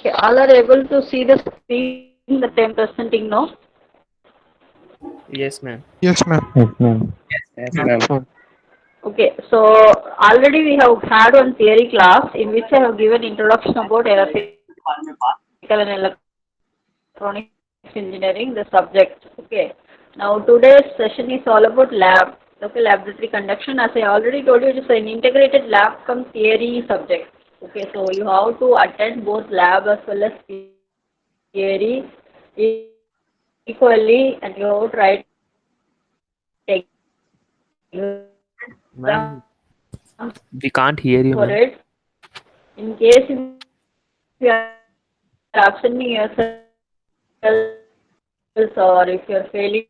Okay, all are able to see the screen that I am presenting now? Yes, ma'am. Yes, ma'am. Yes, ma'am. Yes, ma'am. Okay, so already we have had one theory class in which I have given introduction about electrical and electronics engineering, the subject. Okay, now today's session is all about lab, okay, laboratory conduction. As I already told you, it is an integrated lab come theory subject. Okay, so you have to attend both lab as well as theory equally, and you have to write Ma'am, exams we can't hear you, for ma'am. it. In case if you are absenting yourself or if you are failing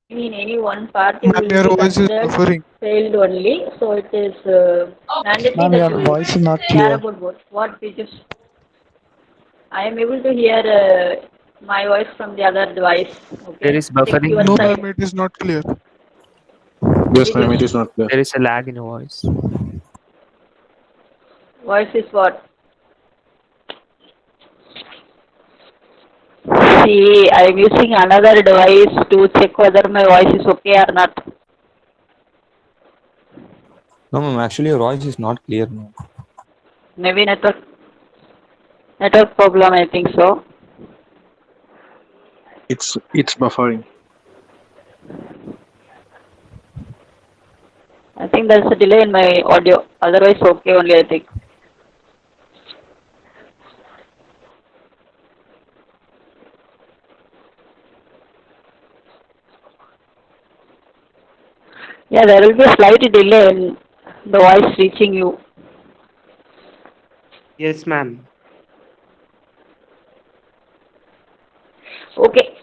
in any one part, you Ma'am, will your be voice is considered buffering. failed only. So it is mandatory Ma'am, that your you voice is not care clear. about both. What we just I am able to hear my voice from the other device. There Okay, is check buffering, your No, ma'am. ma'am, side. it is not clear. Yes, It ma'am. It is is not clear. There is a lag in your voice. voice is what? See, I am using another device to check whether my voice is okay or not. No, ma'am. Actually, your voice is not clear, ma'am. Maybe network problem, I think so. It's buffering. I think there's a delay in my audio. Otherwise, okay only, I think. Yeah, there will be a slight delay in the voice reaching you. Yes, ma'am. Okay.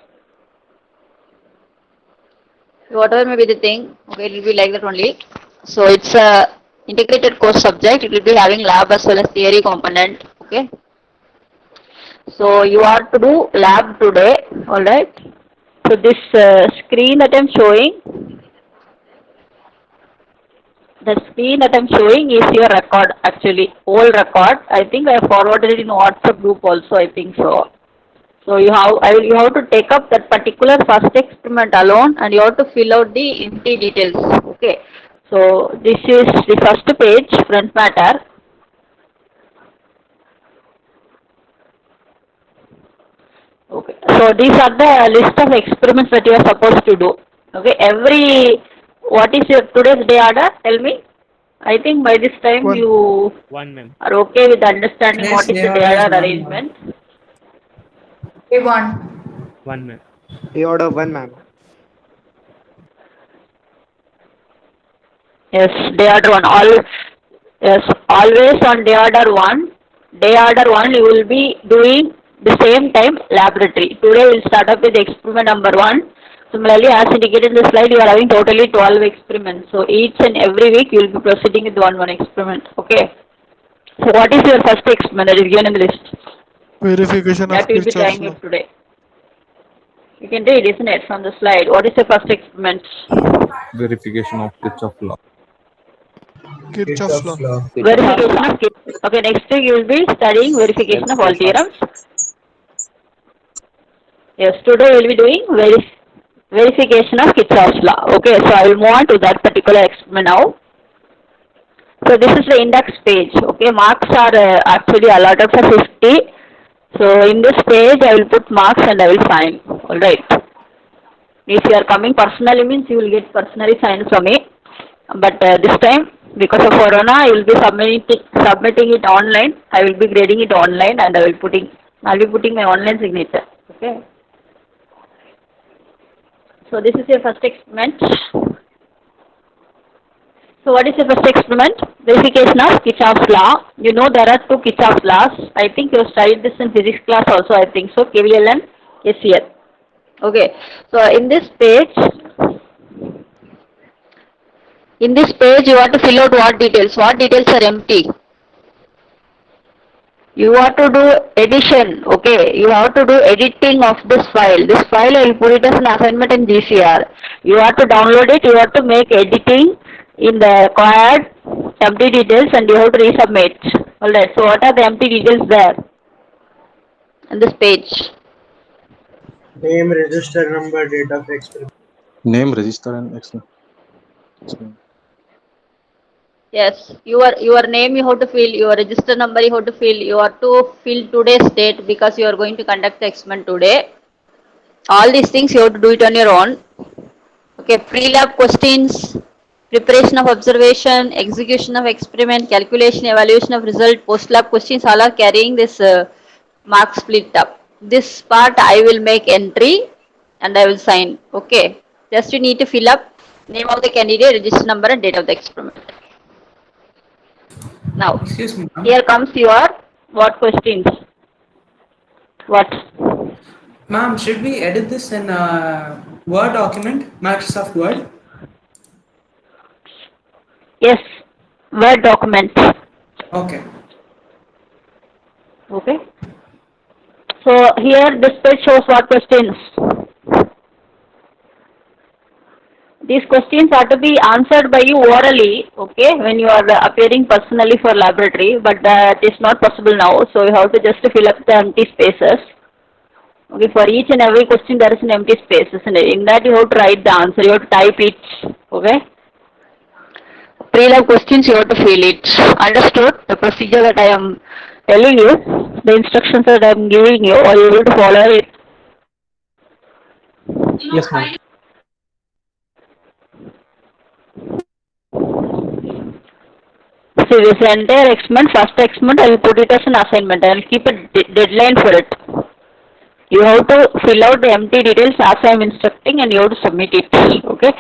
Whatever may be the thing, okay, it will be like that only. So it's a integrated course subject. It will be having lab as well as theory component. Okay. So you are to do lab today. All right. So this screen that I'm showing, the screen that I'm showing is your record actually, whole record. I think I forwarded it in WhatsApp group also, I think so. So you have to take up that particular first experiment alone and you have to fill out the empty details. Okay. So this is the first page, front matter. Okay. So these are the list of experiments that you are supposed to do. Okay. What is your today's day order? Tell me. I think by this time One. you One, ma'am. are okay with understanding Today's what is day the day order is order 1 1. arrangement. A1. One, ma'am. Day order 1, ma'am. Yes, day order one. Yes, always on day order one. Day order one, you will be doing the same time laboratory. Today we'll start up with experiment number one. Similarly, as indicated in the slide, you are having totally 12 experiments. So each and every week you will be proceeding with one experiment. Okay. So what is your first experiment that is given in the list? Verification of That you will be Kirchhoff's trying law. it today. You can read, isn't it, from the slide? What is your first experiment? Verification of Kirchhoff law. Kirchhoff's law. Kirchhoff's law. Verification of okay, next week you will be studying verification of all theorems. Yes, today we will be doing verification of Kirchhoff's law. Okay, so I will move on to that particular experiment now. So this is the index page. Okay, marks are actually allotted for 50. So in this page I will put marks and I will sign. Alright. If you are coming personally means you will get personally signed from me. But this time because of Corona I will be submitting it online. I will be grading it online and I will be putting my online signature. Okay. So this is your first experiment. So what is your first experiment? Verification of Kirchhoff's law. You know there are two Kirchhoff's laws. I think you have studied this in physics class also, I think so, KVL and KCL. Okay. So in this page you have to fill out what details? What details are empty? You have to do addition, okay? You have to do editing of this file. This file I will put it as an assignment in GCR. You have to download it, you have to make editing in the required empty details and you have to resubmit. Alright, so what are the empty details there? on this page? Name, register number, date of experiment. Name, register, and explain. Yes, your name you have to fill, your register number you have to fill, you have to fill today's date because you are going to conduct the experiment today. All these things you have to do it on your own. Okay, pre-lab questions, preparation of observation, execution of experiment, calculation, evaluation of result, post-lab questions all are carrying this mark split up. This part I will make entry and I will sign. Okay, just you need to fill up name of the candidate, register number and date of the experiment. Now, Excuse me, ma'am. here comes your what questions? What? Ma'am, should we edit this in Word document, Microsoft Word? Yes, Word document. Okay. Okay. So here this page shows what questions. These questions are to be answered by you orally, okay, when you are appearing personally for laboratory, but that is not possible now, so you have to just fill up the empty spaces. Okay, for each and every question there is an empty space, isn't it? In that you have to write the answer, you have to type it, okay. Pre-lab questions you have to fill it. Understood? The procedure that I am telling you, the instructions that I am giving you, are you able to follow it? Yes, ma'am. See, this entire experiment, first experiment, I will put it as an assignment. I will keep a deadline for it. You have to fill out the empty details as I am instructing and you have to submit it. Okay.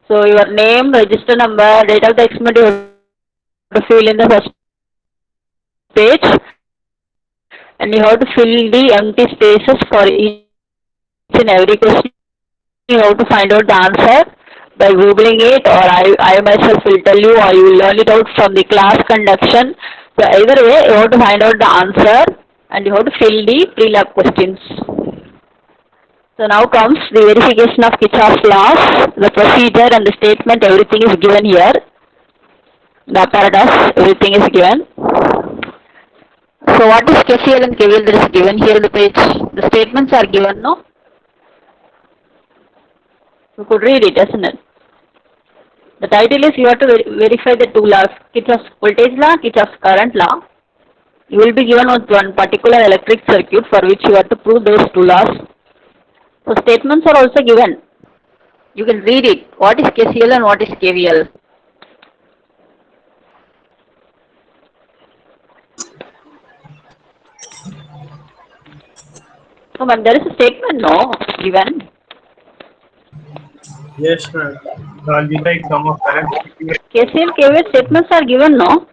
So, your name, register number, date of the experiment you have to fill in the first page. And you have to fill the empty spaces for each and every question. You have to find out the answer by googling it, or I myself will tell you, or you will learn it out from the class conduction. So either way, you have to find out the answer and you have to fill the pre-lab questions. So now comes the verification of Kirchhoff's laws, the procedure and the statement, everything is given here. The apparatus, everything is given. So what is KCL and KVL that is given here in the page? The statements are given, no? You could read it, isn't it? The title is you have to verify the two laws, Kirchhoff's voltage law, Kirchhoff's current law. You will be given with one particular electric circuit for which you have to prove those two laws. So statements are also given. You can read it. What is KCL and what is KVL? So, but there is a statement, no, given. Yes, ma'am. The algebraic sum of current. KCL, KVL statements are given, no?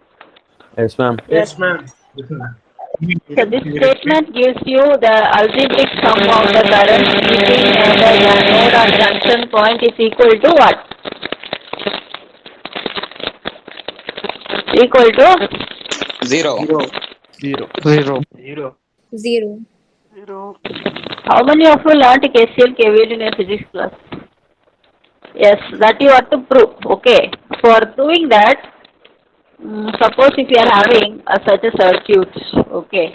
Yes, ma'am. Yes, ma'am. So this statement gives you the algebraic sum of the current between the node or junction point is equal to what? Equal to? Zero. How many of you learned KCL, KVL in your physics class? Yes, that you have to prove. Okay. For proving that, suppose if you are having such a circuit, okay.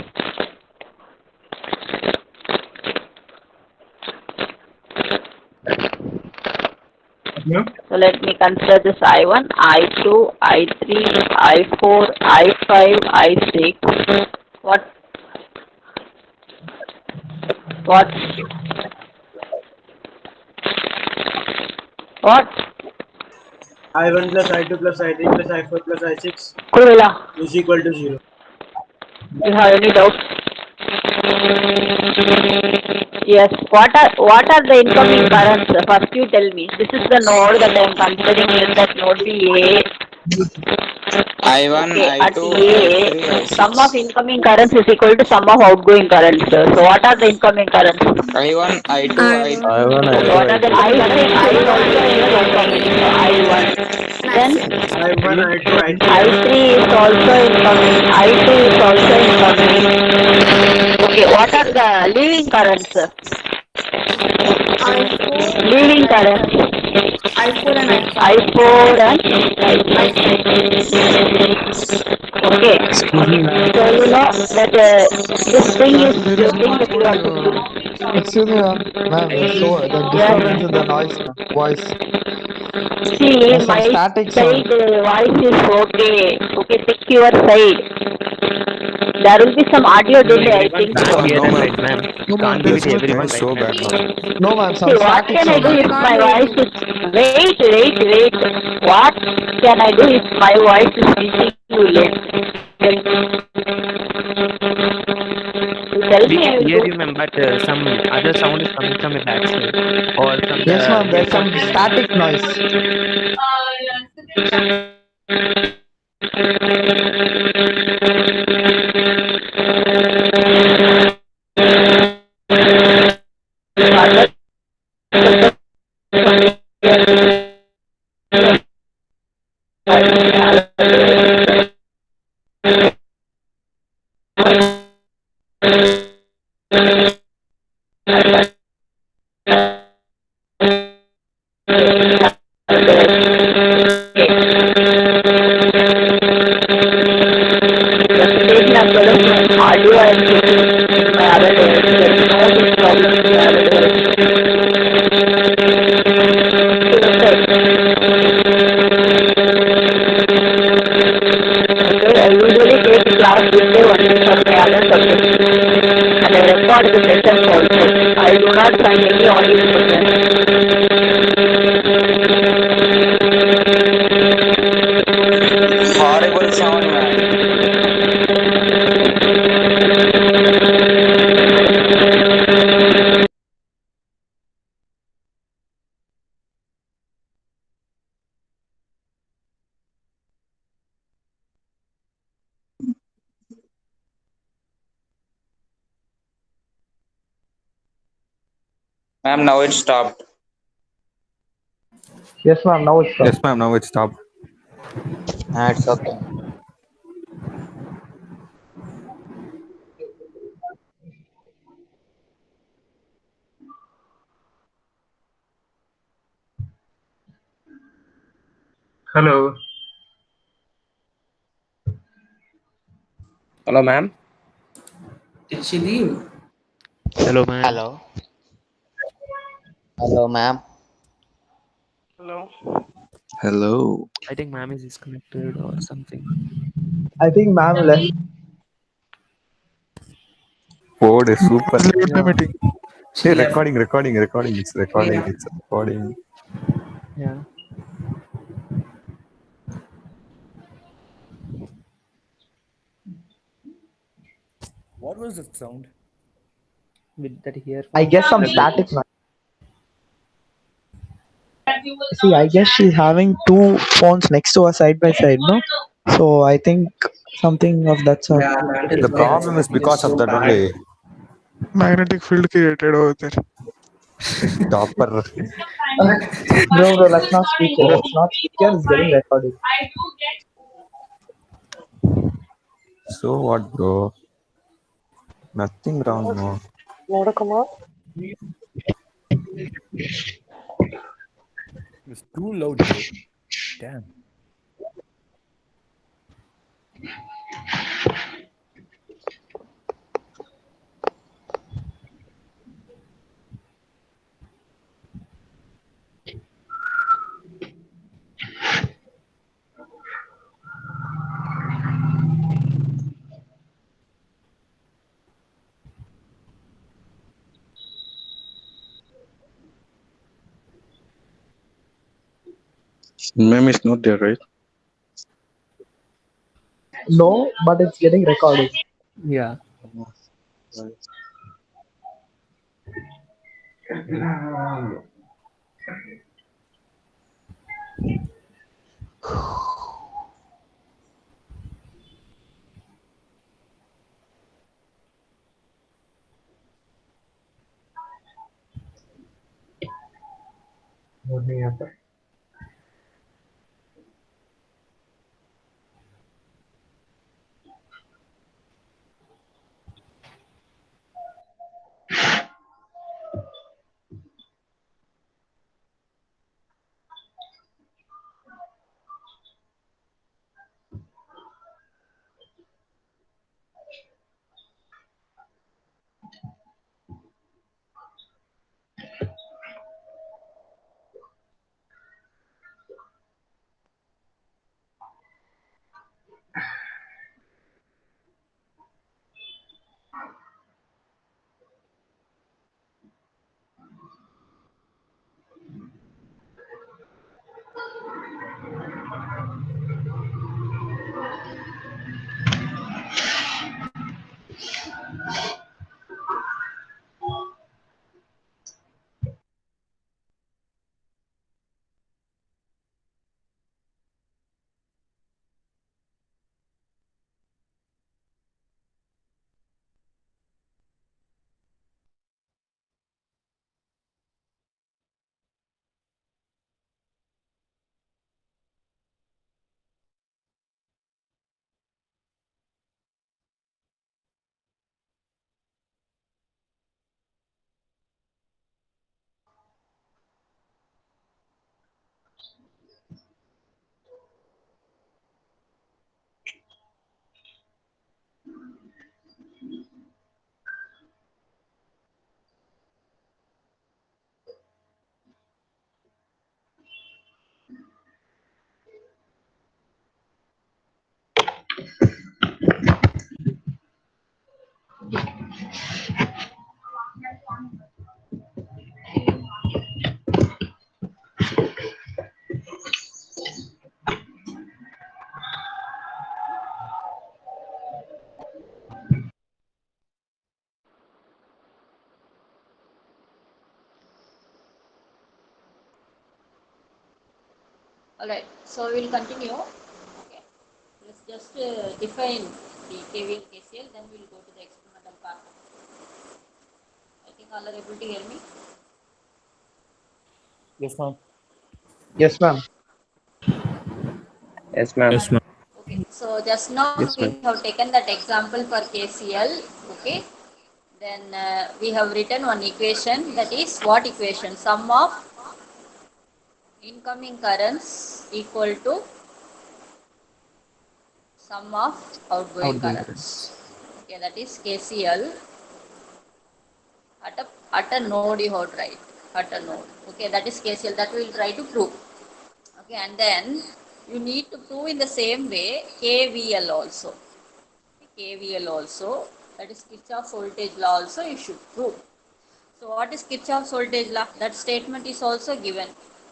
Yeah. So let me consider this I1, I2, I3, I4, I5, I6. What? What? I1 plus I2 plus I3 plus I4 plus I6 Kuruvela, is equal to 0. you have any doubts? Yes. What are the incoming currents? First you tell me. This is the node that I am considering. Let that node be A. I1, Okay, at I2, A, I3, sum of I6. incoming currents is equal to sum of outgoing currents. So what are the incoming currents? I1, I2, I3. So what are the I is also incoming. So I1. Then I1, I2, I3. I3 is also incoming. I2 is also incoming. Okay, what are the leaving currents? Leaving currents. I4 and I5. Okay. Excuse me, ma'am. So you know that this thing is There the is thing no that you have to do. Excuse me, ma'am. Ma'am, so the Yeah. disturbance in the noise, ma'am. Voice. See, There's some my static side sound. voice is okay. Okay, take your side. There will be some audio Ma'am, delay, I everyone think can't so. hear No, them, ma'am. right, ma'am? No, You ma'am, can't there give is it to nothing. everyone, Noise right, so ma'am? bad now. No, ma'am, See, some what static can I sound, do ma'am. if my voice is... Wait. What can I do if my voice is reaching you late? You tell We me, I can will hear do. you, ma'am, but some other sound is coming from your backside or from Yes, the ma'am, there's headphone some thing, ma'am. static noise. Presentation as well as my audio I am taking my other device. There is no big problem with the other device. Okay, I usually take class weekday only for my other subjects. And I record the sessions also. I do not find any audio problem. Horrible sound, man. Ma'am, now it stopped. Yes, ma'am, now it's Yes, stopped. ma'am. Now it stopped. It's okay. Hello. Hello, ma'am. Did she leave? Hello, ma'am. Hello. Hello, ma'am. Hello. I think ma'am is disconnected or something. I think ma'am left. Code is super. Please leave the Yeah, meeting. She Hey, left. recording. It's recording. Yeah. It's recording. yeah. What was that sound? With that I earphone. guess some static noise. See, I guess she's having two phones next to her side by side, no? So I think something of that sort. Yeah, that The is why the problem is sound is because of so that bad. only. Magnetic field created over there. Topper. Bro, let's not speak here. Let's not speak here. It's getting recorded. So what, bro? Nothing wrong, no. It was too loud, bro. Damn. Ma'am is not there, right? No, but it's getting recorded. Yeah. Alright, so we will continue. Okay, let's just define the KVL KCL, then we will go to the experimental part. I think all are able to hear me. Yes, ma'am. Yes, ma'am. Yes, ma'am. Yes, ma'am. Okay, so just now Yes, we ma'am. have taken that example for KCL. Okay, then we have written one equation, that is what equation? Sum of incoming currents equal to sum of outgoing Outgoing currents. Okay, that is KCL at a node you have to write, at a node. Okay, that is KCL, that we will try to prove. Okay, and then you need to prove in the same way KVL also. KVL also, that is Kirchhoff's voltage law also you should prove. So what is Kirchhoff's voltage law? That statement is also given.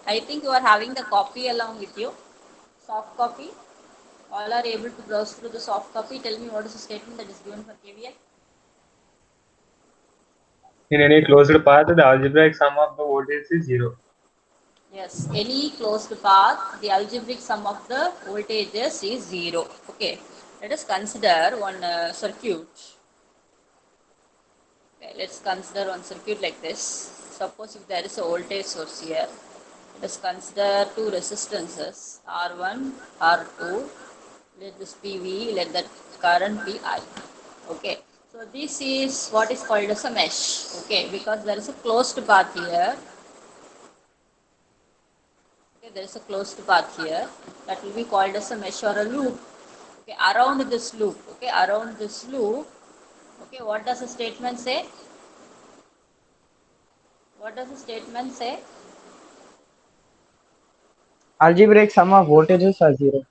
I think you are having the copy along with you, soft copy. All are able to browse through the soft copy. Tell me what is the statement that is given for KVL. In any closed path, the algebraic sum of the voltage is 0. Yes, any closed path, the algebraic sum of the voltages is 0. Okay, let us consider one circuit. Okay, let's consider one circuit like this. Suppose if there is a voltage source here, let us consider two resistances, R1, R2. Let this be V, let that current be I. Okay, so this is what is called as a mesh. Okay, because there is a closed path here. Okay, there is a closed path here, that will be called as a mesh or a loop. Okay, around this loop. Okay, around this loop. Okay, what does the statement say? What does the statement say? Algebraic sum of voltages are 0.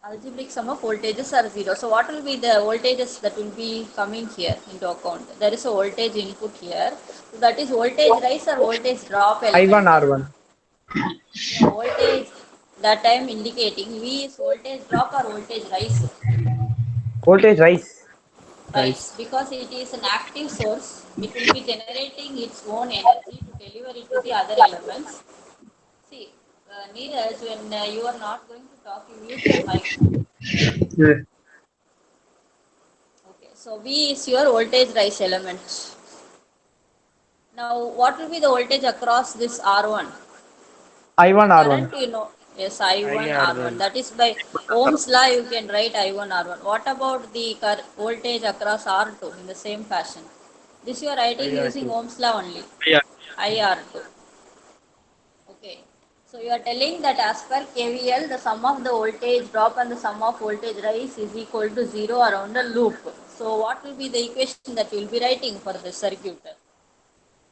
Algebraic sum of voltages are 0. So what will be the voltages that will be coming here into account? There is a voltage input here. So that is voltage rise or voltage drop element. I1 R1. Yeah, voltage that I am indicating V is voltage drop or voltage rise. Voltage rise. Rise, because it is an active source. It will be generating its own energy to deliver it to the other elements. See, Neeraj, when you are not going to talk, you mute your mic. Yes. Okay, so V is your voltage rise element. Now, what will be the voltage across this R1? I1 Current, R1. you know, yes, I1 R1. That is by Ohm's law, you can write I1 R1. What about the voltage across R2 in the same fashion? This you are writing using Ohm's law only. IR2. Okay. So you are telling that as per KVL, the sum of the voltage drop and the sum of voltage rise is equal to 0 around a loop. So what will be the equation that you will be writing for the circuit?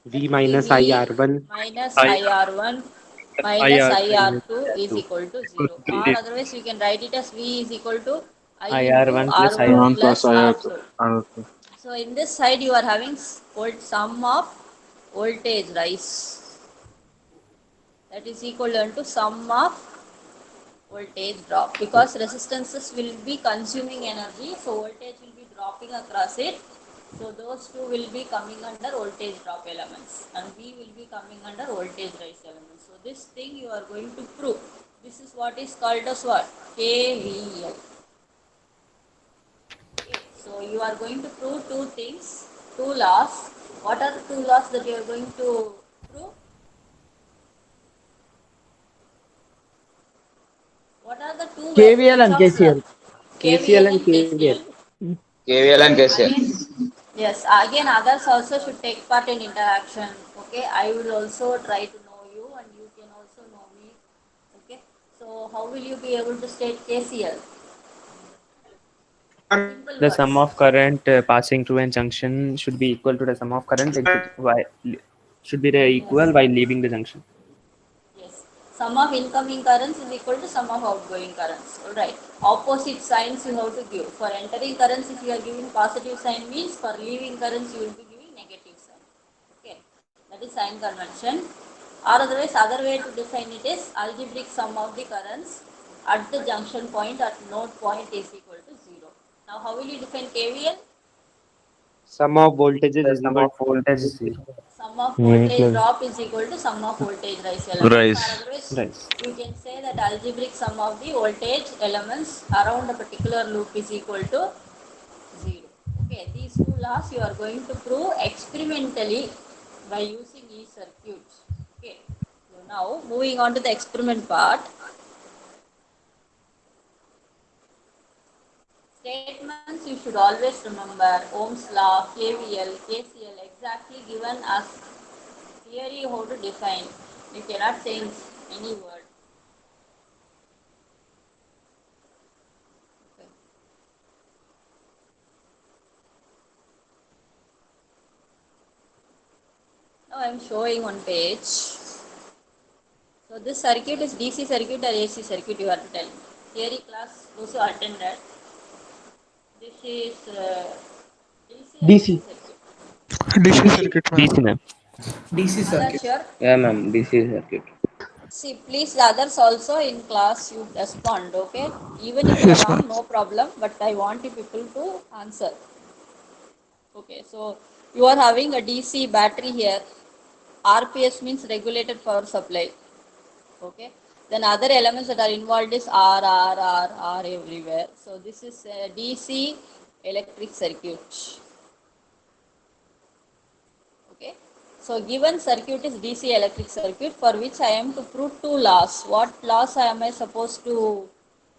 V minus IR1. Minus IR1 minus IR2 is equal to 0. Or otherwise you can write it as V is equal to I into IR1 plus R1 1 plus plus IR2. R2. So in this side you are having sum of voltage rise. That is equal to sum of voltage drop, because resistances will be consuming energy, so voltage will be dropping across it. So those two will be coming under voltage drop elements and V will be coming under voltage rise elements. So this thing you are going to prove. This is what is called as what? KVL. Okay. So you are going to prove two things, two laws. What are the two laws that you are going to prove? What are the two KVL and Kirchhoff's law? KCL. KVL and KCL. KVL and KCL. Again, yes, again others also should take part in interaction. Okay, I will also try to know you and you can also know me. Okay, so how will you be able to state KCL? Simple The sum words. of current passing through a junction should be equal to the sum of current should be the equal while leaving the junction. Yes. Sum of incoming currents is equal to sum of outgoing currents. Alright. Opposite signs you have to give. For entering currents, if you are giving positive sign, means for leaving currents you will be giving negative sign. Okay. That is sign convention. Or otherwise, other way to define it is algebraic sum of the currents at the junction point at node point is equal to 0. Now, how will you define KVL? Sum of voltages is equal to voltage 0. Sum of voltage drop is equal to sum of voltage rise elements. Rise. Or otherwise, Rise. you can say that algebraic sum of the voltage elements around a particular loop is equal to 0. Okay, these two laws you are going to prove experimentally by using these circuits. Okay, so now moving on to the experiment part. Statements you should always remember: Ohm's law, KVL, KCL, exactly given as theory how to define. You cannot change any word. Okay. Now I am showing one page. So this circuit is DC circuit or AC circuit, you have to tell me. Theory class, those who attended. This is DC or AC DC. circuit. DC circuit, ma'am. DC, ma'am. DC All are circuit. sure? Yeah, ma'am. DC circuit. See, please, the others also in class you respond, okay? Even if you Yes, are wrong, ma'am. no problem, but I want you people to answer. Okay, so you are having a DC battery here. RPS means regulated power supply. Okay, then other elements that are involved is R everywhere. So this is a DC electric circuit. Okay, so given circuit is DC electric circuit for which I am to prove two laws. What laws am I supposed to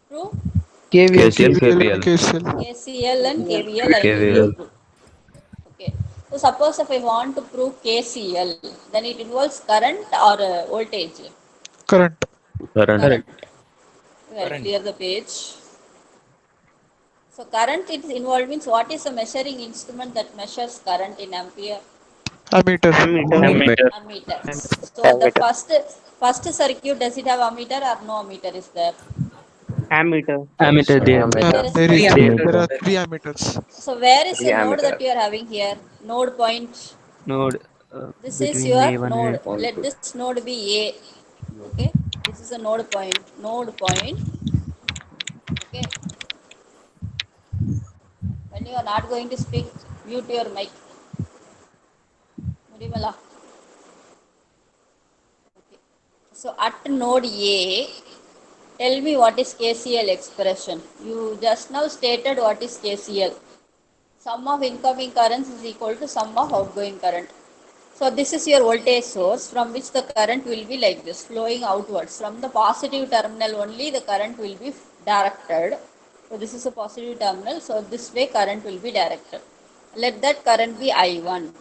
prove? KVL. KVL and KCL. KCL and KVL I need to prove. Okay, so suppose if I want to prove KCL, then it involves current or voltage. Current. Current. Well, clear the page. So current it is involved means what is the measuring instrument that measures current in ampere? Ammeter. Ammeter. So the first circuit, does it have ammeter or no ammeter is there? Ammeter there. There is There no is ammeter. there are 3 ammeters. So where is the node Diameter. that you are having here? Node point. Node This is between your A1 node. and Let this node be A. Okay. This is a node point. Node point. Okay. When you are not going to speak, mute your mic. Murimala. Okay. So at node A, tell me what is KCL expression. You just now stated what is KCL. Sum of incoming currents is equal to sum of outgoing current. So this is your voltage source from which the current will be like this, flowing outwards. From the positive terminal only the current will be directed. So this is a positive terminal, so this way current will be directed. Let that current be I1.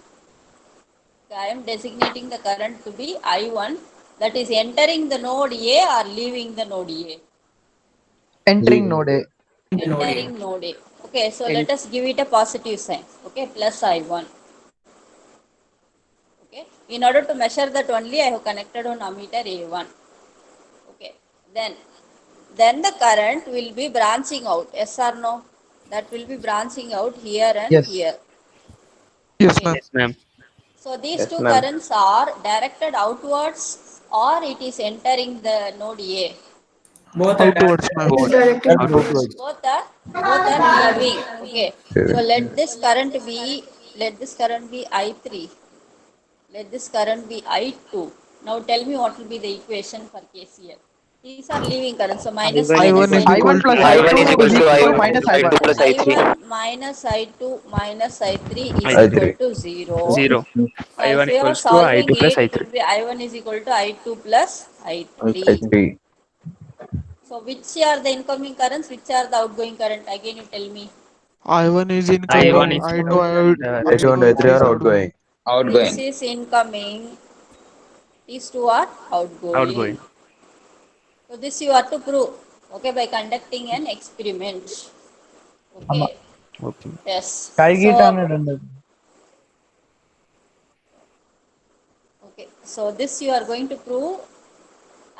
I am designating the current to be I1, that is entering the node A or leaving the node A. Entering node A. Entering node A. Okay, so let us give it a positive sign. Okay, plus I1. Okay, in order to measure that only I have connected on ammeter A1. Okay, then the current will be branching out. Yes or no? That will be branching out here and Yes. here. Yes, Okay. ma'am. Yes, ma'am. So these Yes, two ma'am. currents are directed outwards or it is entering the node A. Both are Outwards, ma'am. Outwards. Both are leaving. Okay. So let this current be I3. Let this current be I2. Now tell me what will be the equation for KCL. These are leaving currents. So minus I1 minus is equal I1 plus to I1 is I2 equal is to equal to I1 minus I1. plus I3. I1 minus I2 minus I3 is I3. equal to 0. 0. So if I1 you are equals to solving I2 plus it, it I3. will be I1 is equal to I2 plus I3. I3. So which are the incoming currents, which are the outgoing current? Again you tell me. I1 is I1 incoming, is I2 I2 and I3 are outgoing. This Outgoing. is incoming. These two are outgoing. outgoing. So this you have to prove, okay, by conducting an experiment. Okay. Okay. Yes. Okay. So this you are going to prove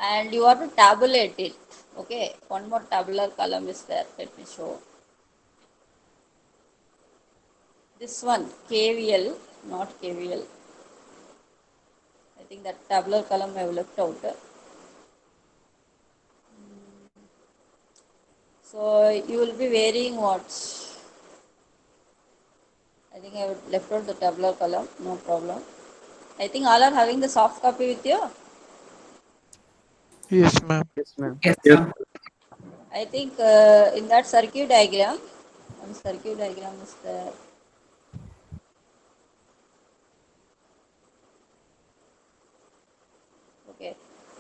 and you have to tabulate it. Okay, one more tabular column is there. Let me show. This one, KVL, not KVL. I think that tabular column I have left out. So you will be varying what? I think I have left out the tabular column, no problem. I think all are having the soft copy with you. Yes, ma'am. Yes, ma'am. Yes, Yes. ma'am. I think in that circuit diagram, one circuit diagram is there. Okay,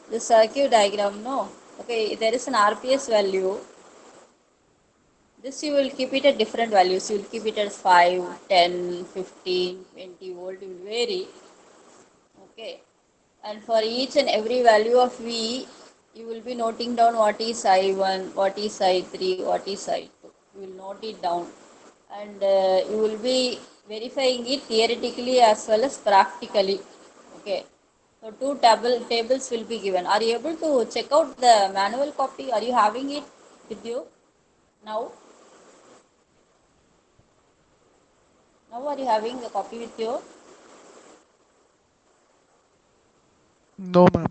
the circuit diagram, no. Okay, there is an RPS value. This you will keep it at different values. You will keep it as 5, 10, 15, 20 volt. It will vary. Okay. And for each and every value of V, you will be noting down what is I1, what is I3, what is I2. You will note it down. And you will be verifying it theoretically as well as practically. Okay. So two tables will be given. Are you able to check out the manual copy? Are you having it with you now? Now are you having the copy with you? No, ma'am.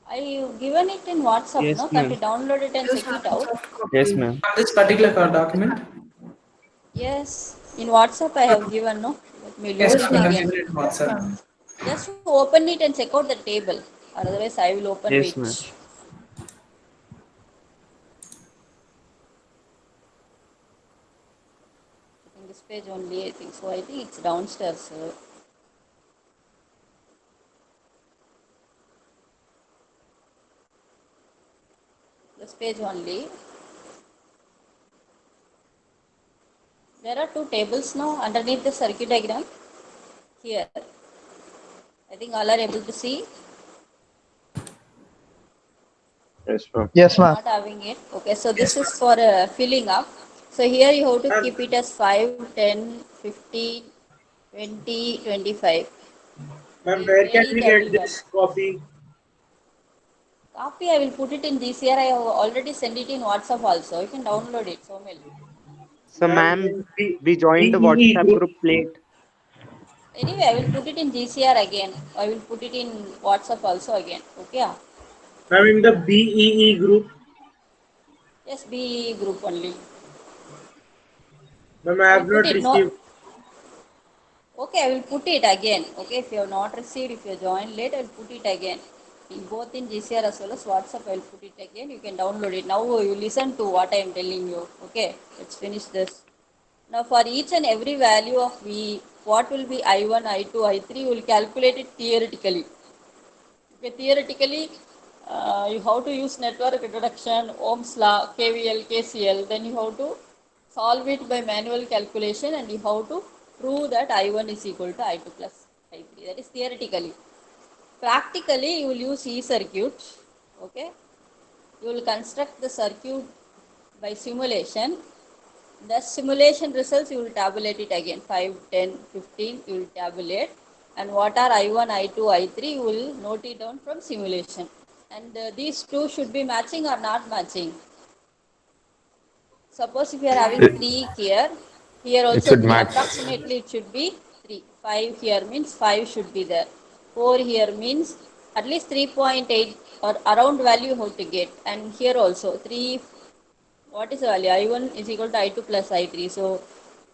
I given it in WhatsApp, Yes, no? Can't you ma'am. download it and Just check have it a out? soft Yes, copy ma'am. on this particular document. Yes, in WhatsApp I have given, no? Let me Yes, load it ma'am. I have again. given it in WhatsApp. Just open it and check out the table. Or otherwise I will open Yes, ma'am. which. In this page only, I think. So I think it's downstairs. This page only. There are two tables now underneath the circuit diagram. Here. I think all are able to see. Yes, ma'am. Yes, You're ma'am. not having it. Okay, so this Yes, is for filling up. So here you have to Ma'am, keep it as 5, 10, 15, 20, 25. ma'am, Okay, where can vary we it get everyone. this copy? Copy I will put it in GCR. I have already sent it in WhatsApp also. You can download it, Somil. So, Ma'am, ma'am, in we joined the BEE WhatsApp group. group late. Anyway, I will put it in GCR again. I will put it in WhatsApp also again. Okay. Ma'am, in the BEE group. Yes, B group only. Ma'am, I I will have put not it. No. received. Okay, I will put it again. Okay, if you have not received, if you joined late, I will put it again. In both in GCR as well as WhatsApp, I will put it again. You can download it. Now you listen to what I am telling you. Okay, let's finish this. Now for each and every value of V, what will be I1, I2, I3, you will calculate it theoretically. Okay, theoretically, you have to use network introduction, Ohm's law, KVL, KCL. Then you have to solve it by manual calculation and you have to prove that I1 is equal to I2 plus I3. That is theoretically. Practically, you will use E circuit. Okay, you will construct the circuit by simulation. The simulation results you will tabulate it again 5, 10, 15 you will tabulate, and what are I1, I2, I3 you will note it down from simulation, and these two should be matching or not matching. Suppose if you are having 3 here, here It also should 3, match. approximately it should be 3. 5 here means 5 should be there. 4 here means at least 3.8 or around value how to get, and here also 3. What is the value? I1 is equal to I2 plus I3. So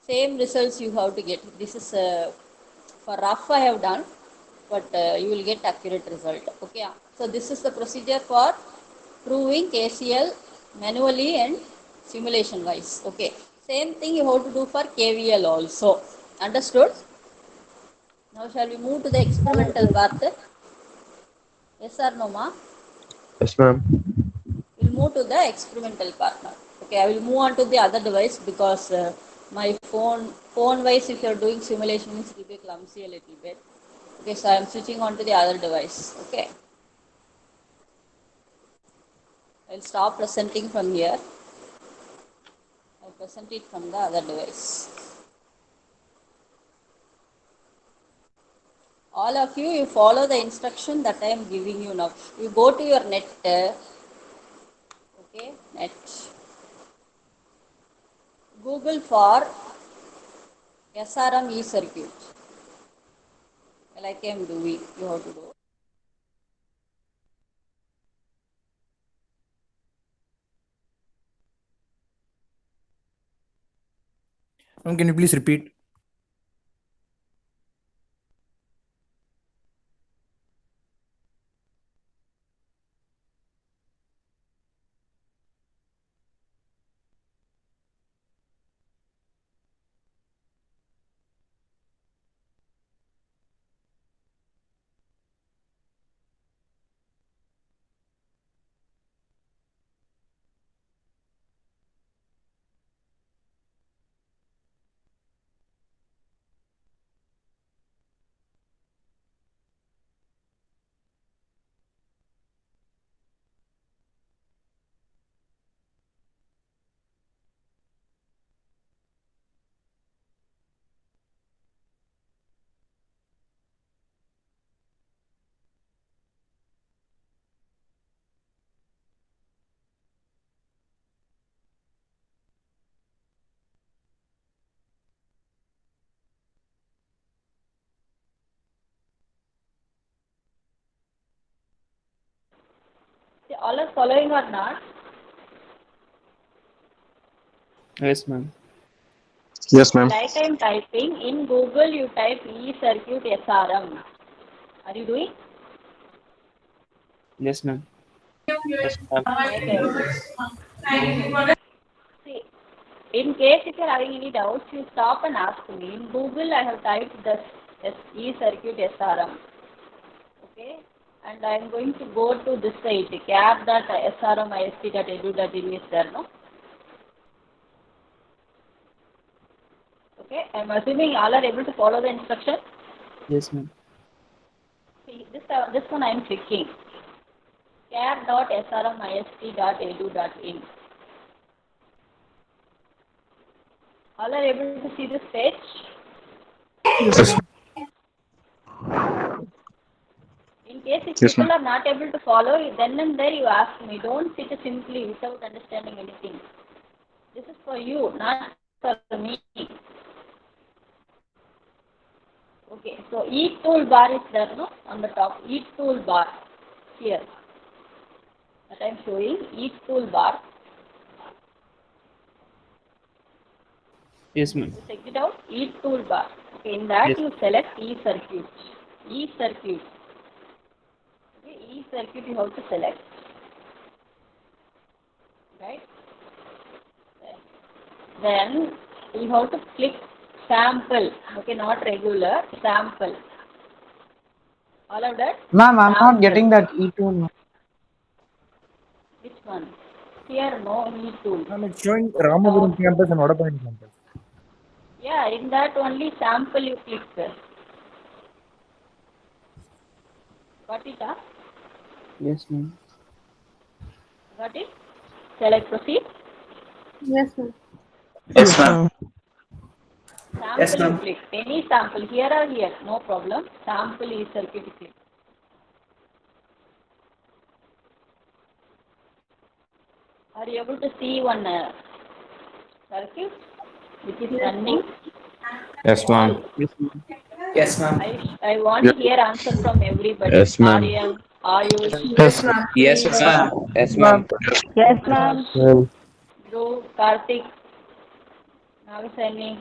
same results you have to get. This is for rough I have done, but you will get accurate result. Okay. So this is the procedure for proving KCL manually and simulation wise. Okay. Same thing you have to do for KVL also. Understood? Now shall we move to the experimental part? Yes or no, ma? Yes, ma'am. We'll move to the experimental part now. Okay, I will move on to the other device because my phone wise, if you're doing simulation, it will be clumsy a little bit. Okay, so I'm switching on to the other device. Okay, I'll stop presenting from here. I'll present it from the other device. All of you, you follow the instruction that I am giving you now. You go to your net, okay, net. Google for SRM e-circuit. Like I am doing, you have to do. Can you please repeat? All are following or not? Yes, ma'am. Yes, ma'am. Like I am typing, in Google you type e-circuit SRM. Are you doing? Yes, ma'am. Yes, ma'am. See, in case if you are having any doubts, you stop and ask me. In Google I have typed the e-circuit SRM. Okay, and I am going to go to this site, cap.srmisp.edu.in is there, no? Okay, I am assuming all are able to follow the instruction. Yes, ma'am. See, this one I am clicking, cap.srmisp.edu.in. All are able to see this page? Yes. In case if Yes, people ma'am. are not able to follow, then and there you ask me. Don't sit simply without understanding anything. This is for you, not for me. Okay, so each toolbar is there, no? On the top, each toolbar here. That I am showing, each toolbar. Yes, ma'am. Check it out, each toolbar. Okay, in that Yes. you select e-circuit. E-circuit. Okay, e-circuit you have to select. Right? Then you have to click sample. Okay, not regular, sample. All of that? Ma'am, I'm not Sample. getting that e-tool. Which one? Here, no e-tool. It's showing Ramapuram campus and Vadapalani campus. Yeah, in that only sample you click. Got it, huh? Yes, ma'am. Got it? Shall I proceed? Yes, Sample ma'am. Yes, you ma'am. click. Any sample, here or here, no problem. Sample e-circuit you click. Are you able to see one circuit which is running? Yes, ma'am. Yes, ma'am. Yes, ma'am. I want to hear answer from everybody. Yes, ma'am. Aryan, Ayush, Yes. Yes, ma'am. Yes, ma'am. Yes, ma'am. Dhruv, Karthik, Nagasani.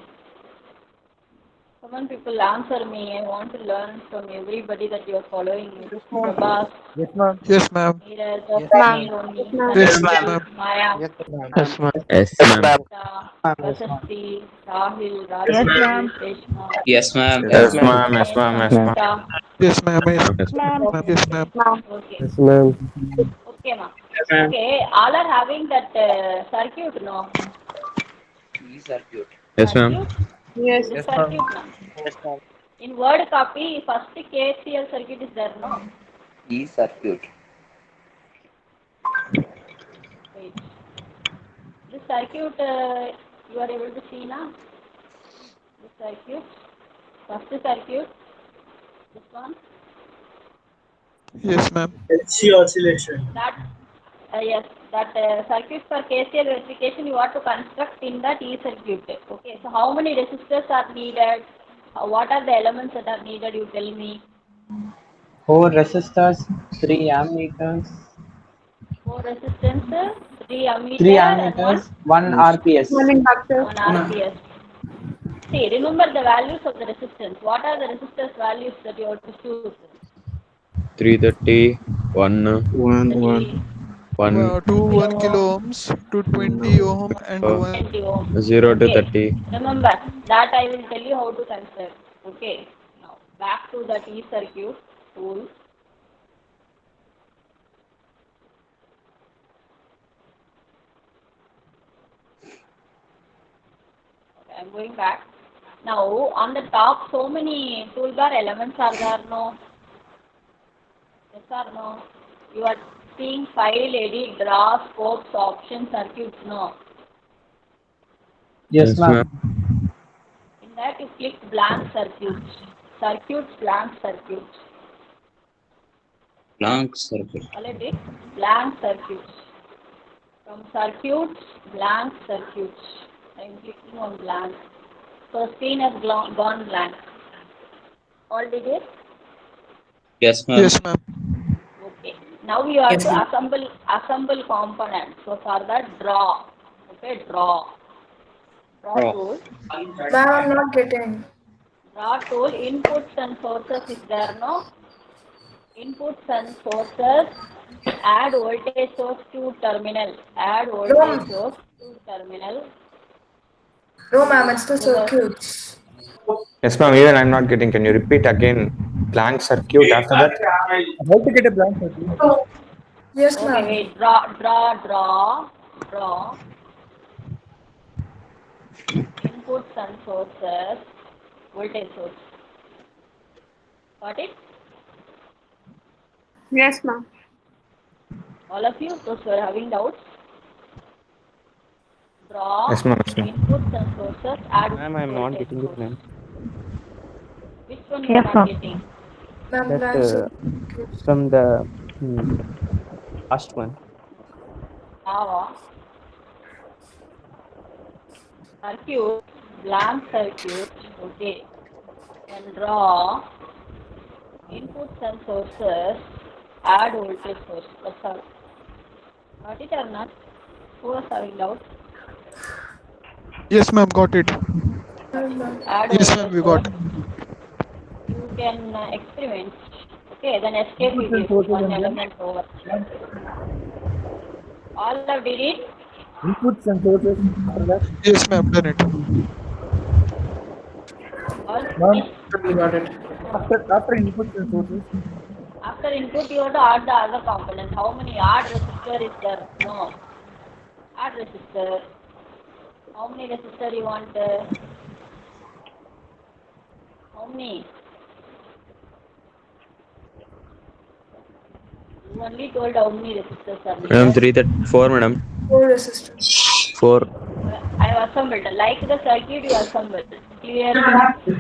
Come on, people, answer me. I want to learn from everybody that you are following me. Prabhas, Yes, ma'am. Yes, ma'am. Neeraj, Yes, Roni, Yes, Sanjay, ma'am. Maya, Yes, ma'am. Yes, ma'am. Yes, ma'am. Gita, Vasasti, Rahil, Rajeshri, Reshma, Yes, ma'am. Yes, Yes, ma'am. Yes, ma'am. Yes, ma'am. Gita. Yes, ma'am. Yes, Yes, ma'am. ma'am. Yes, ma'am. Okay. Yes, ma'am. Okay, ma. Yes, ma'am. Okay, all are having that circuit, no? E-circuit. Yes, ma'am. Circuit? Yes. This Yes, ma'am. circuit, no? Yes, ma'am. In word copy, first KCL circuit is there, no? E-circuit. Wait. This circuit, you are able to see, na? This circuit. First circuit. This one? Yes, ma'am. LC oscillation. That, yes, that circuit for KCL verification you have to construct in that E circuit. Okay, so how many resistors are needed? What are the elements that are needed? You tell me. 4 resistors, 3 ammeters, 4 resistance, 3 ammeter, 3 and ammeters, 1 RPS. One inductor. 1 RPS. See, remember the values of the resistance. What are the resistance values that you have to choose? 330, 1, 2 1, 1 kilo ohms, 220 ohm, and 1. 20 ohm. 0 to Okay. 30. Remember, that I will tell you how to construct. Okay. Now, back to the T circuit tool. Okay, I'm going back. Now, on the top, so many toolbar elements are there, no? Yes or no? You are seeing file, edit, draw, scopes, options, circuits, no? Yes, ma'am. In that you click blank circuits. Circuits, blank circuits. Blank circuit. Already blank circuits. From circuits, blank circuits. I'm clicking on blank. So screen has gone blank. All did it? Yes, ma'am. Yes, ma'am. Okay. Now you have Yes, to ma'am. assemble components. So for that draw. Okay, draw. Draw Draw. tool. Ma'am, I'm not getting. Draw tool, inputs and sources is there, no? Inputs and sources, add voltage source to terminal, add voltage source to terminal. No, ma'am, it's the circuits. Yes, ma'am. Even I'm not getting. Can you repeat again? Blank circuit after that? How to get a blank circuit? Yes, Okay, ma'am. wait, draw. Inputs and sources, voltage source. Got it? Yes, ma'am. All of you, those who are having doubts? Draw, Yes, ma'am. Yes, ma'am. inputs and sources, add Ma'am, I'm not voltage getting it, source. ma'am. Which one you are not getting? Ma'am, That blank circuits. from the last one. Circuit, blank circuit, okay. And draw, inputs and sources, add voltage source. That's all. Got it or not? Who was having doubt? Yes, ma'am. Got it. Add Yes, voltage ma'am. We source. got. You can experiment. Okay, then escape it is one element over. All of did it? Inputs and sources. Yes, ma'am. Done it. All Ma'am, We got it. after inputs and sources. after input you have to add the other component. How many add resistor is there? No. Add resistor. How many resistor you want? How many? You only told how many resistors are Madam, needed. 4, madam. 4 resistors. 4. I have assembled. Like the circuit you assembled. Clear? To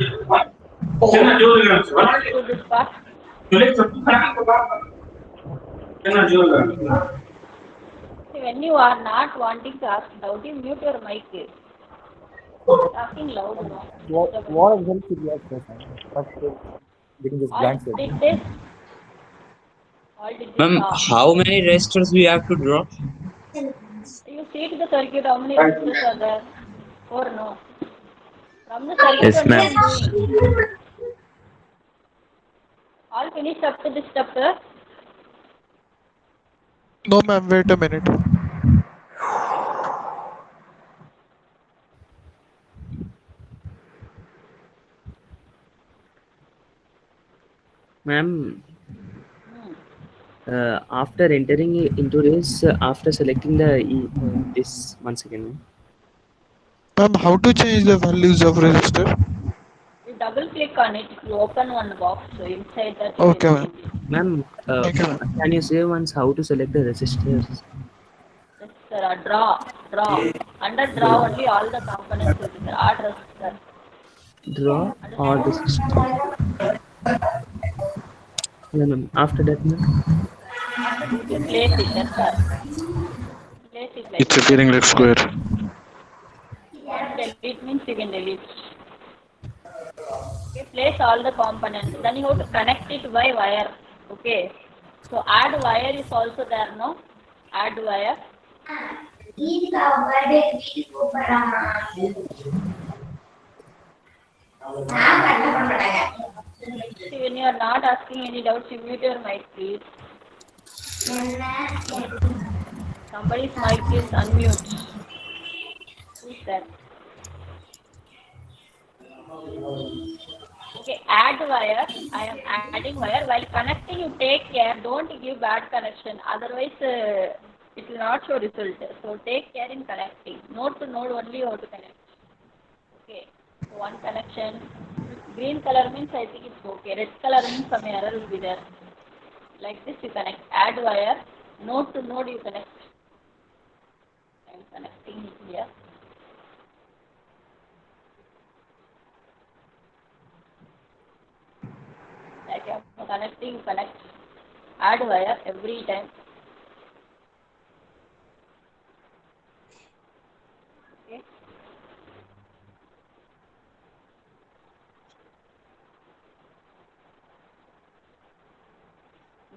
this part. See, when you are not wanting to ask doubt, you mute your mic. Talking loud, no? What results should we have first? After getting this All blank did circuit. this. All did this. Ma'am, how many resistors we have to draw? You see to the circuit, how many resistors are there? 4, no. From the circuit Yes, only ma'am. I am doing. All finished up to this chapter? No, ma'am. Wait a minute. Ma'am, after entering into this, after selecting the this once again, ma'am. Ma'am, how to change the values of resistor? You double click on it, you open one box, so inside that you Okay, can ma'am. change it. Ma'am, Thank you, ma'am. can you say once how to select the resistors? Resistor, draw. Under draw only all the components will be there. Add resistor. Draw or resistor? Yeah, ma'am. After that, ma'am. After that you place it, that's all. Place it like It's this. appearing like square. You want to delete means you can delete. Okay, place all the components. Then you have to connect it by wire. Okay. So add wire is also there, no? Add wire. See, when you are not asking any doubts, you mute your mic, please. Somebody's mic is unmute. Who's that? Okay, add wire. I am adding wire. While connecting, you take care. Don't give bad connection. Otherwise, it will not show result. So take care in connecting. Node to node only you have to connect. Okay. So one connection. Green color means I think it's okay. Red color means some error will be there. Like this you connect. Add wire. Node to node you connect. I am connecting it here. Like I am connecting, connect. Add wire every time. Okay.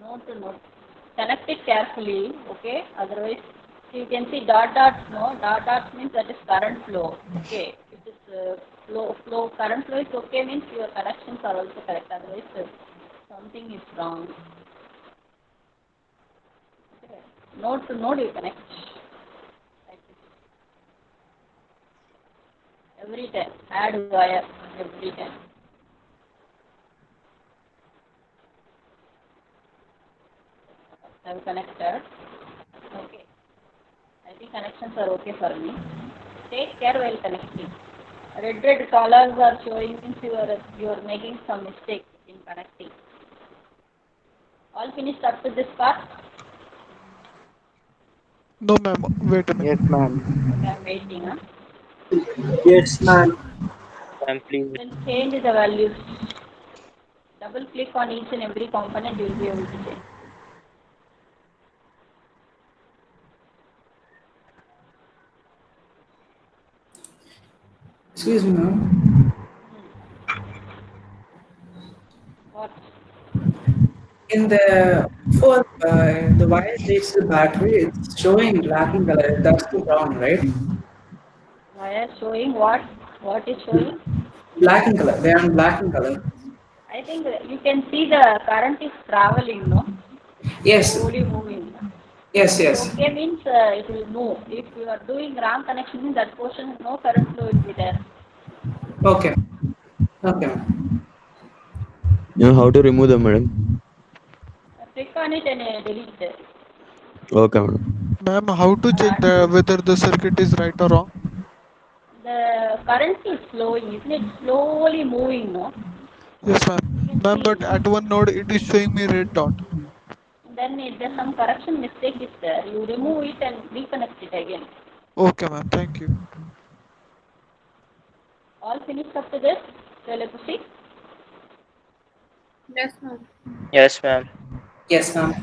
Node to node. Connect it carefully, okay? Otherwise, you can see dot dots, no? Dot dots means that is current flow, okay? If it is current flow is okay means your connections are also correct. Otherwise, something is wrong. Okay. Node to node you connect. Like this. Every time. Add wire every time. I've connected. Okay. I think connections are okay for me. Take care while connecting. Red colors are showing means you are making some mistake in connecting. All finished up to this part? No, ma'am. Wait a minute. Yes, ma'am. Okay, I'm waiting. Huh? Yes, ma'am. Ma'am, please. Then change the values. Double click on each and every component, you will be able to change. Excuse me, ma'am. What? In the for the wire takes the battery, it's showing black in color. That's the brown, right? Wire showing what? What is showing? Black in color. They are black in color. I think you can see the current is traveling, no? Yes. Slowly moving. Yes. Yes. Okay means it will move. If you are doing wrong connection, means that portion no current flow will be there. Okay. Okay. You know how to remove them, madam? Click on it and delete it. Okay, madam. Ma'am, how to check whether the circuit is right or wrong? The current is flowing, isn't it? Slowly moving, no? Yes, ma'am. Ma'am, but at one node it is showing me red dot. Then there's some correction mistake is there. You remove it and reconnect it again. Okay, ma'am. Thank you. All finished up to this? Shall I proceed? Yes, ma'am. Yes, ma'am. Yes, ma'am.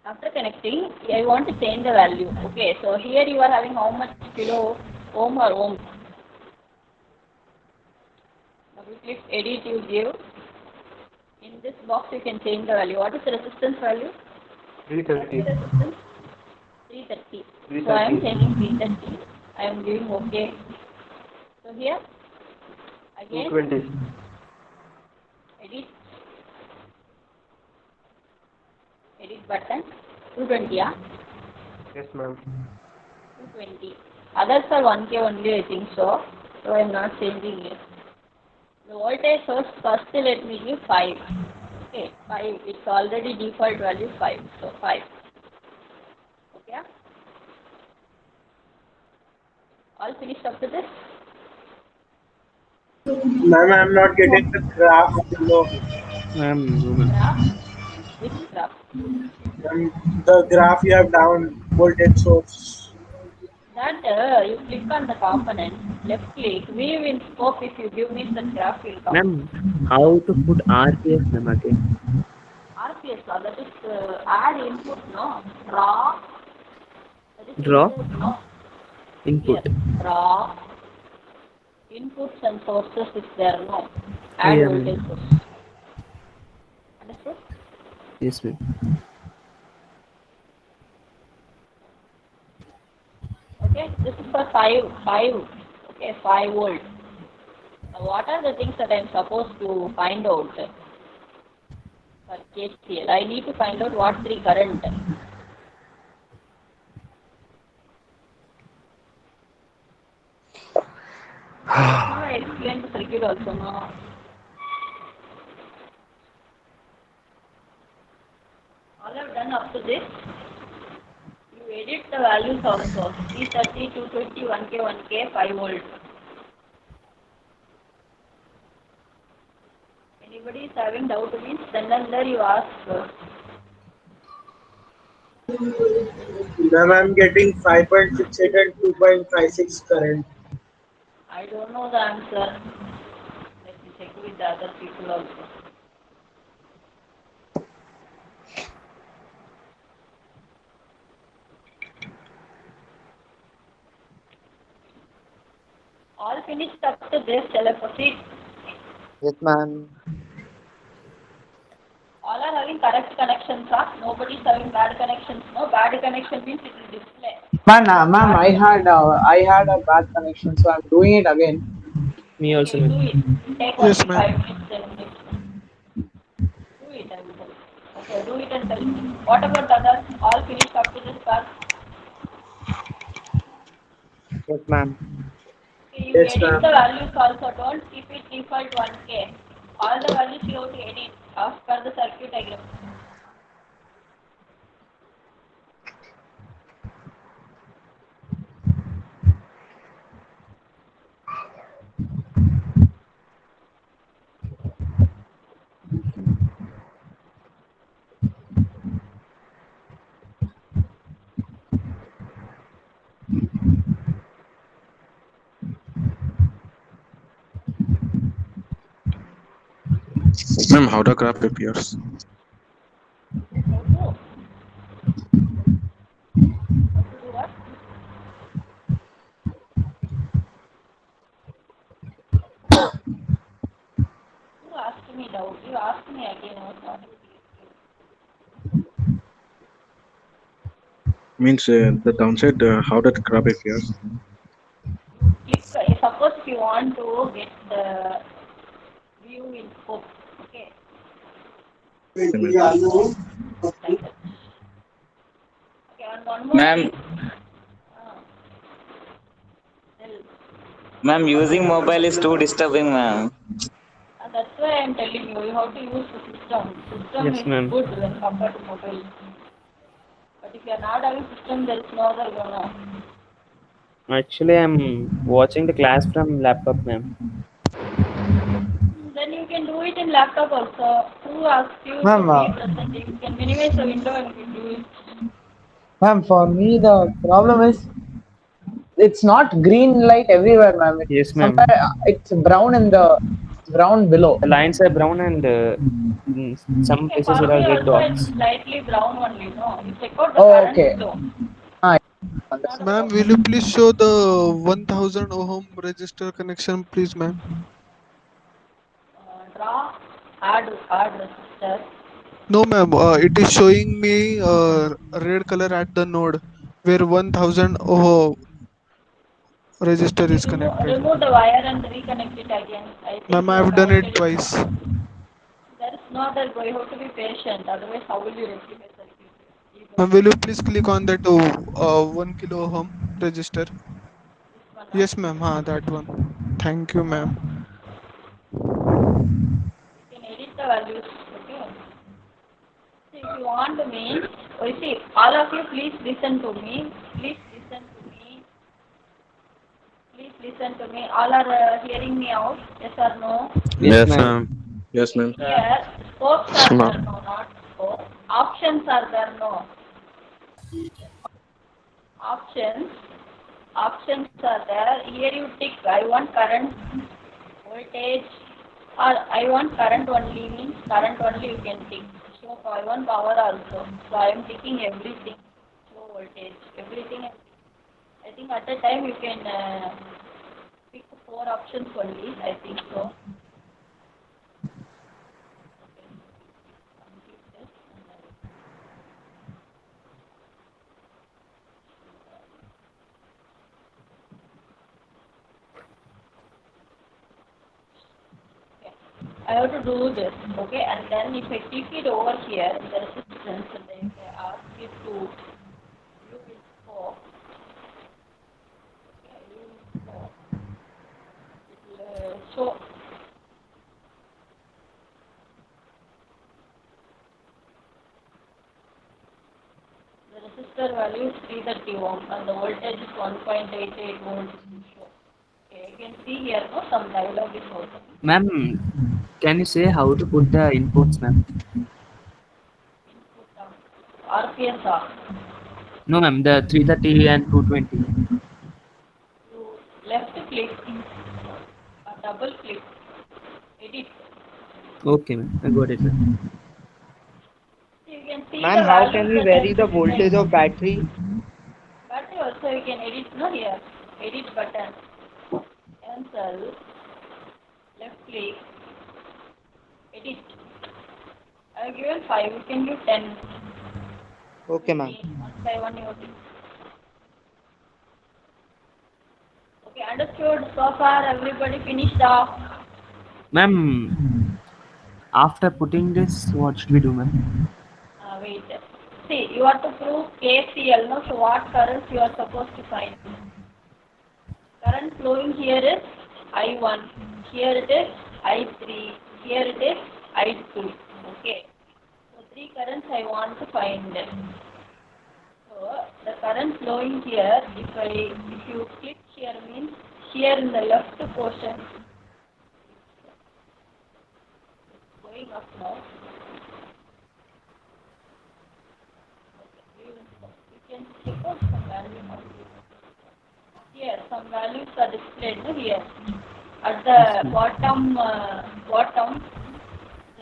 After connecting, I want to change the value. Okay, so here you are having how much kilo ohm or ohm? Double click edit you give. In this box you can change the value. What is the resistance value? 330. Resistance? 330. So I am changing 330. I am giving OK. So here, again, 220. edit button, 220, yeah? Yes, ma'am. 220. Others are 1K only, I think so. So I am not changing it. The voltage source first let me give 5. Okay, 5. It's already default value 5. So 5. Okay? All finished up to this? Ma'am, I'm not getting the graph below. Ma'am, no, ma'am. Graph? Which graph? The graph you have down, voltage source. That you click on the component, left click, view in scope. If you give me the graph, will come. Ma'am, how to put RPS, ma'am, again? RPS, that is add input, no? Draw. That is Draw? input, no? Input. Yes, draw. Inputs and sources is there, no? Oh, Add yeah, voltage ma'am. source. Understood? Yes, ma'am. Okay, this is for 5, okay, 5 volt. Now, what are the things that I am supposed to find out for KCL? I need to find out what 3 current. I explained the circuit also, no? All I've done up to this, you edit the values also, 330, 220, 1K, 1K, 5 volt. Anybody is having doubt means then and there you ask. Ma'am, I'm getting 5.68 and 2.56 current. I don't know the answer. Let me check with the other people also. All finished up to this, shall I proceed? Yes, ma'am. All are having correct connections, huh? Nobody is having bad connections. No, bad connection means it will display. Ma'am, I had a bad connection, so I'm doing it again. Me also, Okay, do ma'am. it. Take Yes, only 5 ma'am. minutes, 10 minutes. Do it, I will tell you. Okay, do it and tell me. What about the others? All finished up to this part? Yes, ma'am. Okay, you Yes, edit ma'am. the values also. Don't keep it default 1K. All the values you have to edit as per the circuit diagram. Ma'am, how the graph appears? How to? How to do what? You asked me doubt. You asked me again. I was not able to Means the downside, how that graph appears? click. Suppose if you want to get the view in scope. Okay. Yes, ma'am. Like that. Okay, and one more Ma'am, thing. Tell. ma'am, using mobile is too disturbing, ma'am. That's why I am telling you, you have to use the system. System Yes, is ma'am. good when compared to mobile. But if you are not having system, there is no other gonna. Actually, I'm watching the class from laptop, ma'am. Then you can do it in laptop also. Who asked you to Ma'am, be present? You can minimize the window and you can do it. ma'am, for me the problem is it's not green light everywhere, ma'am. It's Yes, ma'am. somewhere it's brown below. The lines are brown and in some Okay, places for there are me red also it's dots. slightly brown only, no? You check out the Oh, current okay. flow. Ah, Not a Ma'am, problem. will you please show the 1000 ohm resistor connection, please, ma'am? Draw, add resistor. No, ma'am. It is showing me red color at the node where 1000 ohm resistor You is connected. remove the wire and reconnect it again. I think Ma'am, you I have have done it connected it. twice. There is no other way. You have to be patient. Otherwise, how will you rectify circuit? Ma'am, will you please click on that 1 kilo ohm resistor? One, Yes, ma'am. That one. Thank you, ma'am. you can edit the values. Okay. So if you want me, see, all of you, please listen to me. Please listen to me. Please listen to me. All are hearing me out. Yes or no? Yes, Yes, ma'am. ma'am. Yes, ma'am. Here, scopes are Yes, there. ma'am. No, not scope. Options are there, no? Options are there. Here you tick, I want current, voltage, or I want current only, means current only you can tick. So I want power also. So I am ticking everything. So voltage, everything. I think at a time you can pick 4 options only, I think so. I have to do this, okay, and then if I tick it over here, the resistance, and then if I ask it to use it for, so the resistor value is 330 ohm and the voltage is 1.88 volts. Okay, you can see here, no, some dialogue is open. Ma'am, can you say how to put the inputs, ma'am? RPS off. No, ma'am, the 330 and 220. You left click or double click, edit. Okay, ma'am, I got it, ma'am. You can see Ma'am, the how values can we that vary are the voltage of battery? Battery also you can edit, no, here. Edit button. Cancel. Left click. Edit. I have given 5. You can give 10. Okay, ma'am. 1 by 1 you do. Okay, understood. So far everybody finished off. Ma'am, after putting this, what should we do, ma'am? Wait. See, you have to prove KCL, no? So what currents you are supposed to find? Current flowing here is I1. Here it is I3. Here it is I2. Okay. So 3 currents I want to find. So the current flowing here, if you click here, means here in the left portion, going up now. Okay, you can check out some value now. Here some values are displayed here. At the bottom, the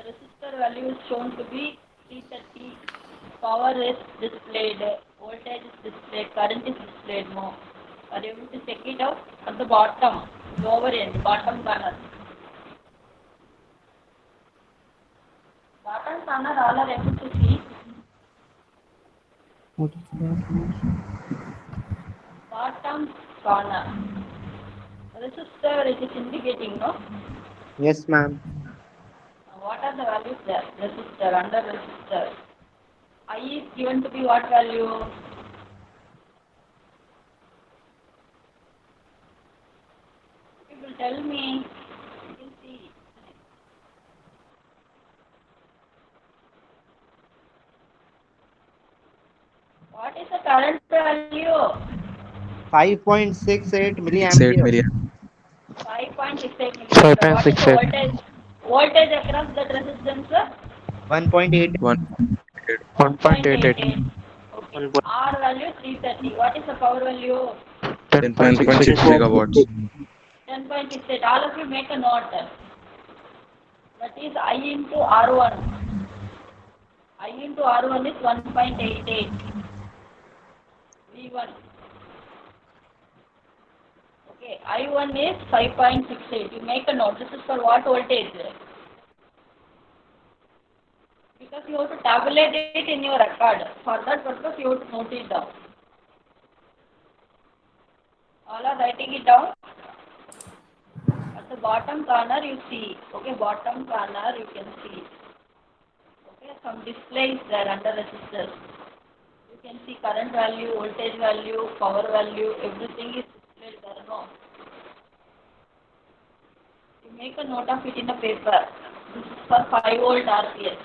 resistor value is shown to be 330. Power is displayed, voltage is displayed, current is displayed now. Are you able to check it out? At the bottom, lower end, bottom corner. Bottom corner, all are able to see. What is that? Bottom corner. Resistor it is indicating, no? Yes, ma'am. What are the values there? Resistor, under resistor. I is given to be what value? People tell me. You can see. What is the current value? 5.68 8 milliampere. milliamp. 5.68 milliampere. What is the 5.68. voltage? Voltage across that resistance? 1.8. 1.88. 1.88. Okay. R value 330. What is the power value? 10.6 megawatts. 10.68. All of you make a note. That is I into R1. I into R1 is 1.88. V1. Okay. I1 is 5.68. You make a note. This is for what voltage? Because you have to tabulate it in your record. For that purpose, you have to note it down. All are writing it down. At the bottom corner, you see. Okay, bottom corner, you can see. Okay, some display is there under resistors. You can see current value, voltage value, power value, everything is displayed there. No. You make a note of it in a paper. This is for 5 volt RPS.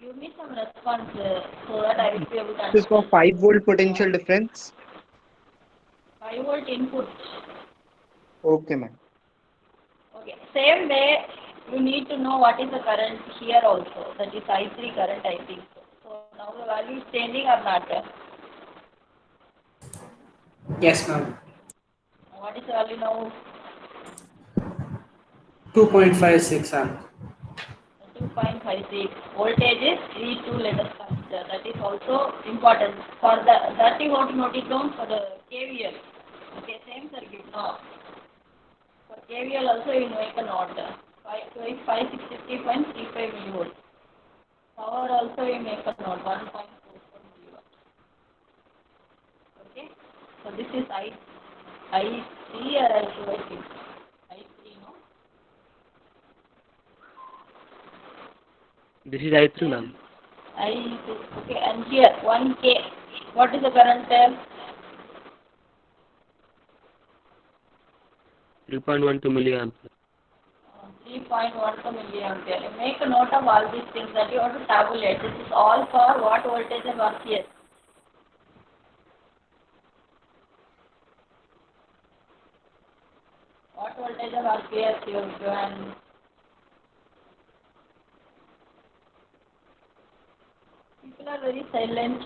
Give me some response so that I will be able to This is for understand. 5 volt potential difference. 5 volt input. Okay, ma'am. Okay. Same way, you need to know what is the current here also. That is I3 current, I think. So now the value is changing or not? Yes, ma'am. What is the value now? 2.56 amp. 2.56. Voltage is V2, let us consider. That is also important. For the that you want to note it down for the KVL. Okay, same circuit. No. For KVL also you make a note. 563.35 millivolts. Power also you make a note. 1.44 milliwatt. Okay. So this is I3 or I2, I think. I3, no? This is I3, ma'am. I2. Okay, and here 1K. What is the current there? 3.12 milliamp. 3.12 milliampere. You make a note of all these things that you have to tabulate. This is all for what voltage of RCS. What voltage of RCS you have given? People are very silent.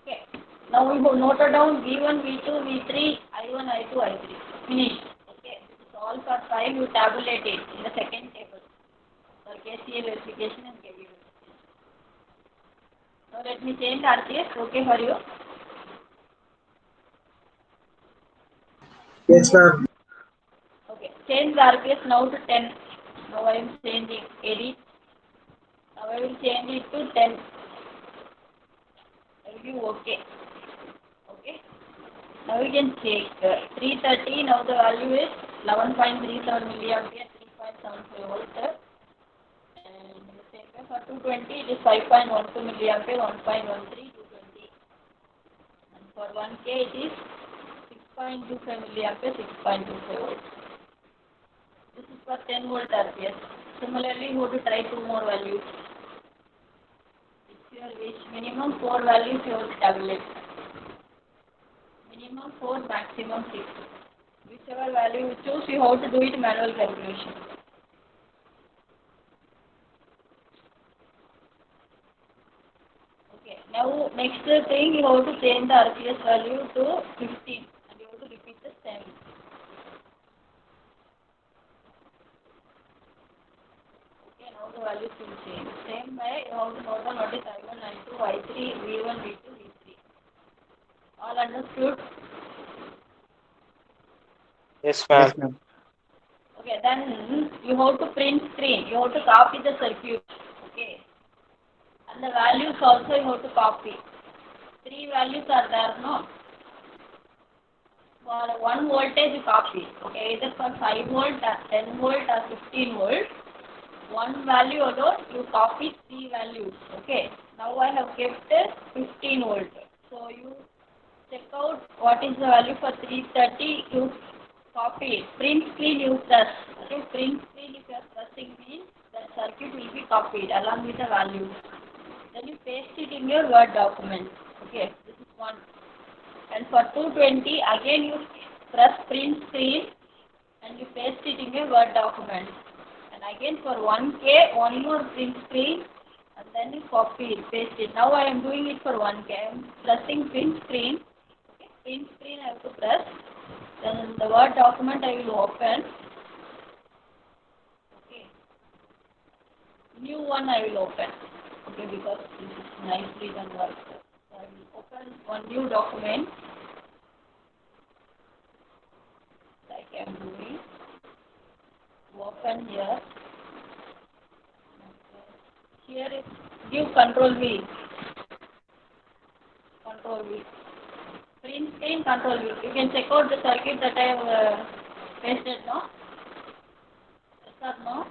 Okay. Now we have noted down V1, V2, V3, I1, I2, I3. Finished. Okay. This is all for 5. You tabulate it in the second table for KCL verification and KVL verification. Now let me change RCS. Okay for you? Yes, ma'am. Okay. Change the RPS now to 10. Now I am changing. Edit. Now I will change it to 10. I will give OK. Okay. Now we can check. 330. Now the value is 11.37 milliampere, 3.75 volt. And the same way for 220 it is 5.12 milliampere, 1.13, 220. And for 1K it is 6.25 milliampere, 6.25 volts. This is for 10 volt RPS. Similarly, you have to try 2 more values. It's your wish. Minimum 4 values you have to tabulate. Minimum 4, maximum 6. Whichever value you choose, you have to do it manual calculation. Okay. Now, next thing, you have to change the RPS value to 15 and you have to repeat the same. Okay, now the values will change. Same way, you have to note down what is I1, I2, I3, V1, V2, V3. All understood? Yes, ma'am. Yes, ma'am. Okay, then you have to print screen. You have to copy the circuit. Okay. And the values also you have to copy. 3 values are there, no? For 1 voltage you copy. Okay, either for 5 volt or 10 volt or 15 volt. 1 value alone you copy 3 values. Okay. Now I have kept 15 volt. So you check out what is the value for 330. You copy it. Print screen you press. Okay, print screen if you are pressing means that circuit will be copied along with the values. Then you paste it in your Word document. Okay, this is one. And for 220 again you press print screen and you paste it in your Word document. And again for 1K, one more print screen and then you copy it, paste it. Now I am doing it for 1K. I am pressing print screen. Okay, print screen I have to press. Then the Word document I will open. Okay. New one I will open. Okay, because this is nicely done work. So I will open one new document. Like I am doing. Open here. Here give Control V. Control V. Print screen, Control V. You can check out the circuit that I have pasted, no? Yes or no?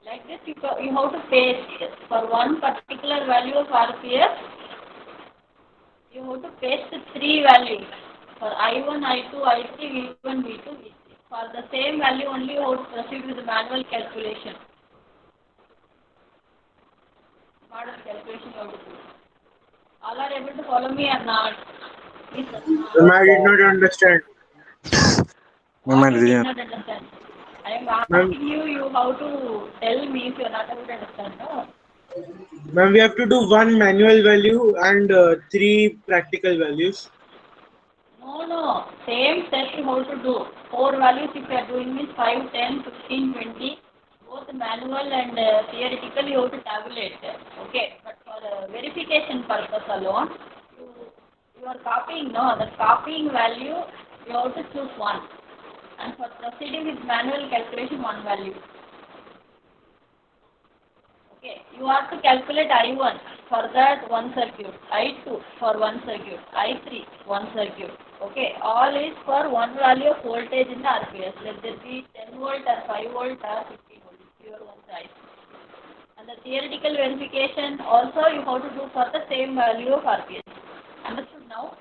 Like this, you have to paste for one particular value of RPS. You have to paste three values for I1, I2, I3, V1, V2, V3. For the same value only you have to proceed with the manual calculation. Manual calculation you have to do. All are able to follow me or not? Yes or Ma'am, not? I did not understand. What you did not understand? I am Ma'am, asking you, you how to tell me if you are not able to understand. No? ma'am, we have to do one manual value and three practical values. No. Same set you have to do. Four values if you are doing means 5, 10, 15, 20. Both manual and theoretical you have to tabulate. Okay. But for verification purpose alone, you are copying, no? The copying value you have to choose one. And for proceeding with manual calculation, one value. Okay, you have to calculate I1, for that one circuit, I2 for one circuit, I3 one circuit. Okay, all is for one value of voltage in the RPS. Let there be 10 volt or 5 volt or 15 volt, it's your own choice. And the theoretical verification also you have to do for the same value of RPS. Understood now?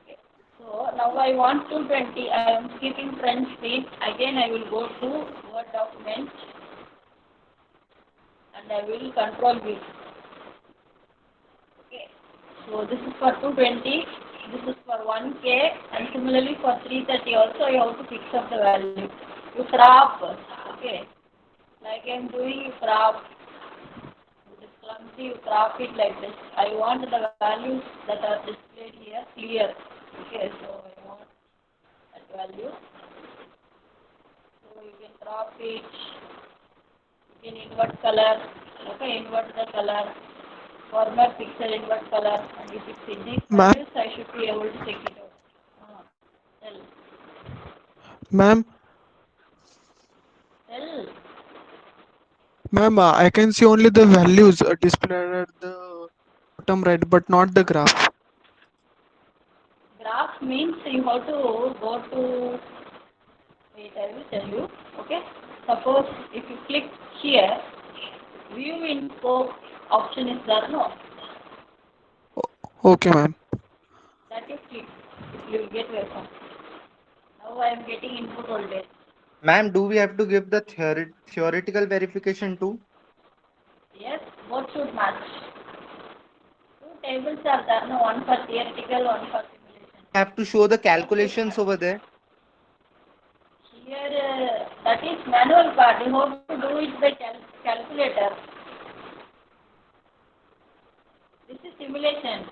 Okay, so now I want 220, I am keeping front screen. Again I will go to Word document. And I will control V. Okay. So this is for 220, this is for 1K, and similarly for 330 also you have to fix up the value. You crop, okay. Like I am doing, you crop. It is clumsy, you crop it like this. I want the values that are displayed here clear. Okay, so I want that value. So you can crop it. You can invert color, okay, invert the color, format pixel invert color, and if it's index Ma'am, values, I should be able to check it out. Tell. ma'am, Tell. ma'am, I can see only the values displayed at the bottom right, but not the graph. Graph means you have to go to, wait, I will tell you, okay. Suppose if you click here, view info option is there, no? Okay, ma'am. That you click, you will get waveform. Now I am getting input voltage. Ma'am, do we have to give the theoretical verification too? Yes, both should match. Two tables are there, no? One for theoretical, one for simulation. Have to show the calculations over there. Here, that is manual part. You have to do it by calculator. This is simulation,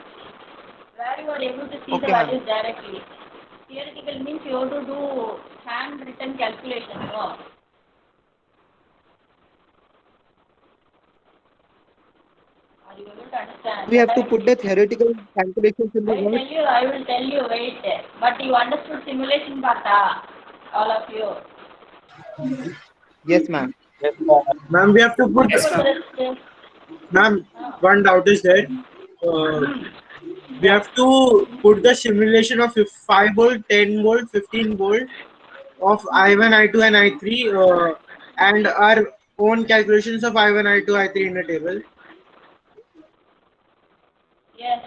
where you are able to see the Okay, ma'am. values directly. Theoretical means you have to do handwritten calculation. No? Are you able to understand? We have to put the theoretical calculations in the word. I will tell you, wait. But you understood simulation part, all of you. Yes, ma'am. Ma'am, we have to put. Yes, ma'am. Ma'am, one doubt is there. We have to put the simulation of 5 volt, 10 volt, 15 volt of I1, I2, and I3, and our own calculations of I1, I2, I3 in the table. Yes.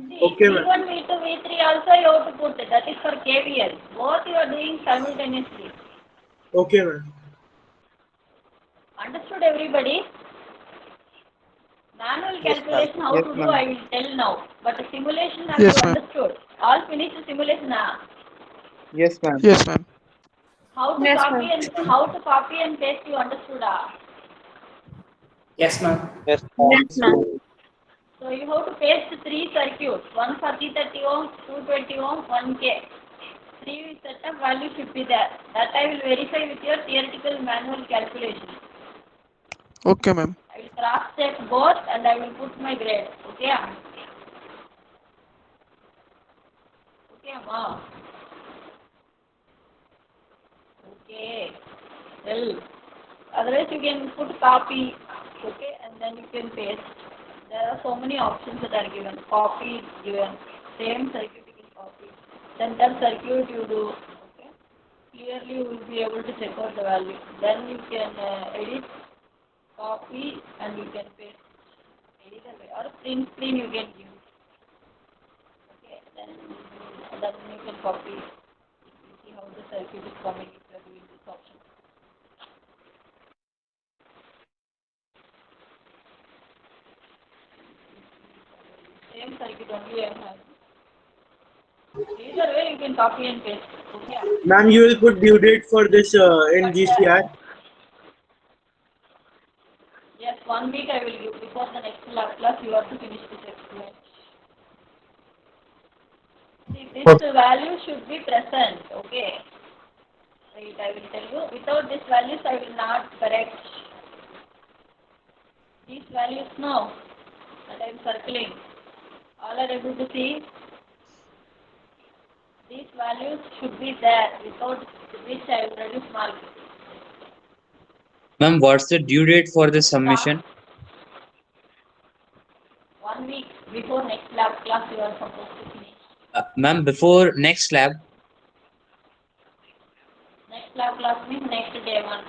See, Okay, ma'am. V1, V2, V3 also you have to put it. That is for KVL. Both you are doing simultaneously. Okay, ma'am. Understood, everybody? Manual calculation how Yes, to do ma'am. I will tell now. But the simulation have Yes, you ma'am. understood? All finished the simulation. Yes, ma'am. Yes, ma'am. How to copy and paste you understood? Yes, ma'am. Yes, Yes, ma'am. So you have to paste three circuits. One for 330 ohm, 220 ohm, 1K. Three setup value should be there. That I will verify with your theoretical manual calculation. Okay, ma'am. I will cross check both and I will put my grade. Okay? Okay, ma'am. Okay. Well, otherwise you can put copy. Okay, and then you can paste. There are so many options that are given. Copy is given. Same circuit you can copy. Center circuit you do. Okay. Clearly you will be able to check out the value. Then you can edit copy and you can paste either way, or print screen you can use. Okay, then you can copy. You see how the circuit is coming if you are doing this option. Same circuit only I have. Either way you can copy and paste. Okay. Ma'am, you will put due date for this in GCR. Yes, 1 week I will give before the next lab class. You have to finish this experiment. See, this value should be present. Okay. Wait, I will tell you. Without these values, I will not correct these values now that I am circling. All are able to see. These values should be there, without which I will reduce mark. Ma'am, what's the due date for the submission? 1 week before next lab class you are supposed to finish. Ma'am, before next lab. Next lab class means next day 1.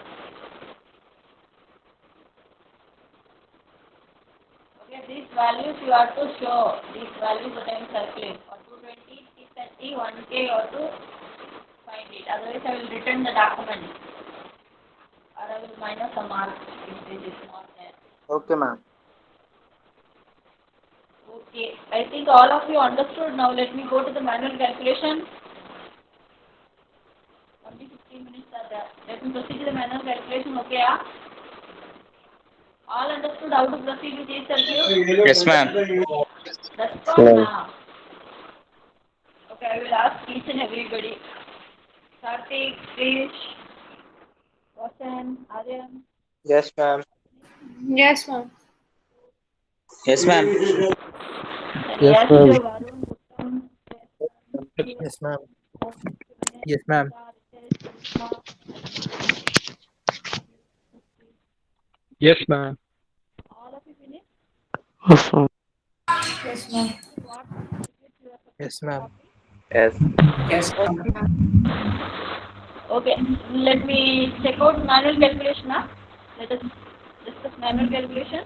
Okay, these values you have to show. These values that I am circling. For 220, 330, 1K you have to find it. Otherwise I will return the document. Or I will minus a mark if this is not there. Okay, ma'am. Okay, I think all of you understood. Now let me go to the manual calculation. Only 15 minutes are there. Let me proceed to the manual calculation. Okay, yeah? All understood how to proceed with this circuit? Yes, ma'am. That's all now. Okay, I will ask each and everybody. Karthik, Krish, Vasan, Aryan. Yes, ma'am. Yes, ma'am. Yes, ma'am. Yes, Varun, Uttam, Yes, ma'am. Yes, ma'am. Yes, ma'am. all of you finished? Yes, ma'am. Yes, ma'am. Yes. Yes, ma'am. Okay, let me check out manual calculation now. Let us discuss manual calculation.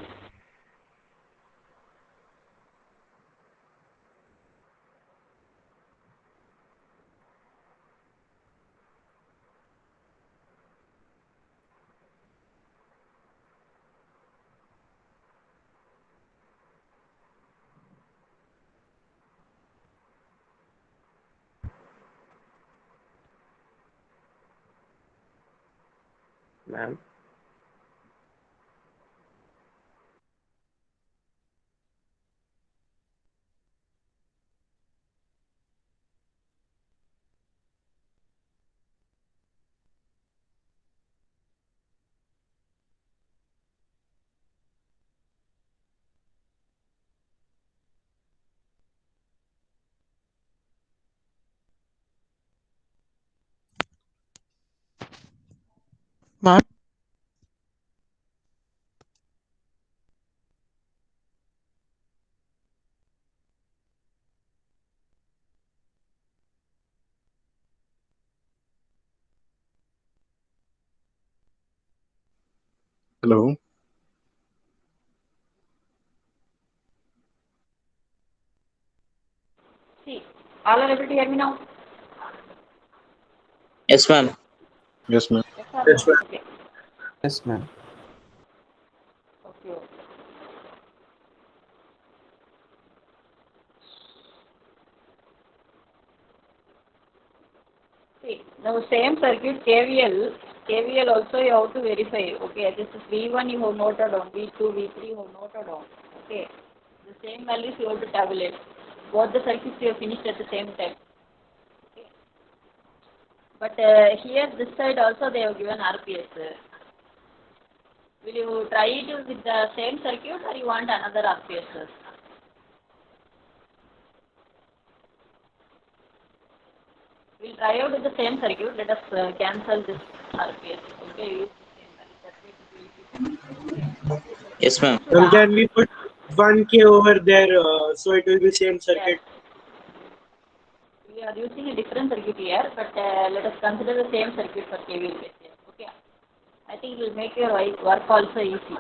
Ma'am. Ma'am, Hello. See, all are able to hear me now? Yes, ma'am. Yes, ma'am. Yes, or Yes, no? ma'am. Okay. Yes, ma'am. Okay. See, now same circuit KVL also you have to verify. Okay, this is V1 you have noted down, V2, V3 you have noted down. Okay, the same values you have to tabulate. Both the circuits you have finished at the same time. Okay. But here this side also they have given RPS. Will you try it with the same circuit or you want another RPS? We'll try out with the same circuit. Let us cancel this RPS. Okay, use the same value. Yes, ma'am. And can we put 1K over there so it will be same circuit? We are using a different circuit here, but let us consider the same circuit for KVL case here. Okay. I think it will make your work also easy.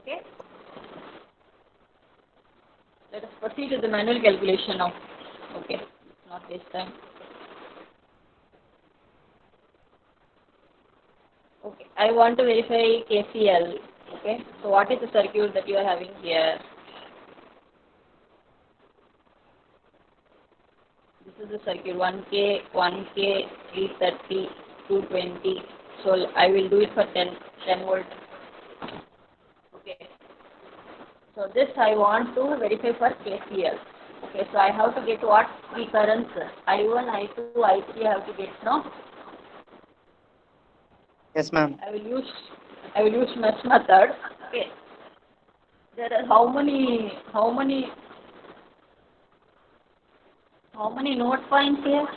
Okay. Let us proceed to the manual calculation now. Okay, not waste time. Okay, I want to verify KCL. Okay, so what is the circuit that you are having here? This is the circuit 1K, 330, 220. So I will do it for 10 volt. Okay. So this I want to verify for KCL. Okay, so I have to get what? Three currents. I1, I2, I3 I have to get now. Yes, ma'am. I will use mesh method. Okay. There are how many node points here?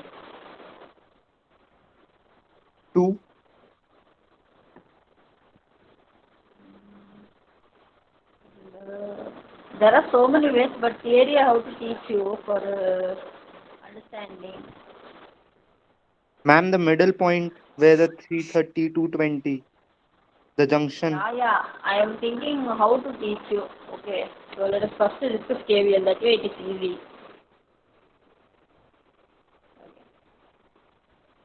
2. There are so many ways, but theory I have to teach you for understanding. Ma'am, the middle point where the 330, 220, the junction. Yeah, I am thinking how to teach you. Okay, so let us first discuss KVL. That way it is easy.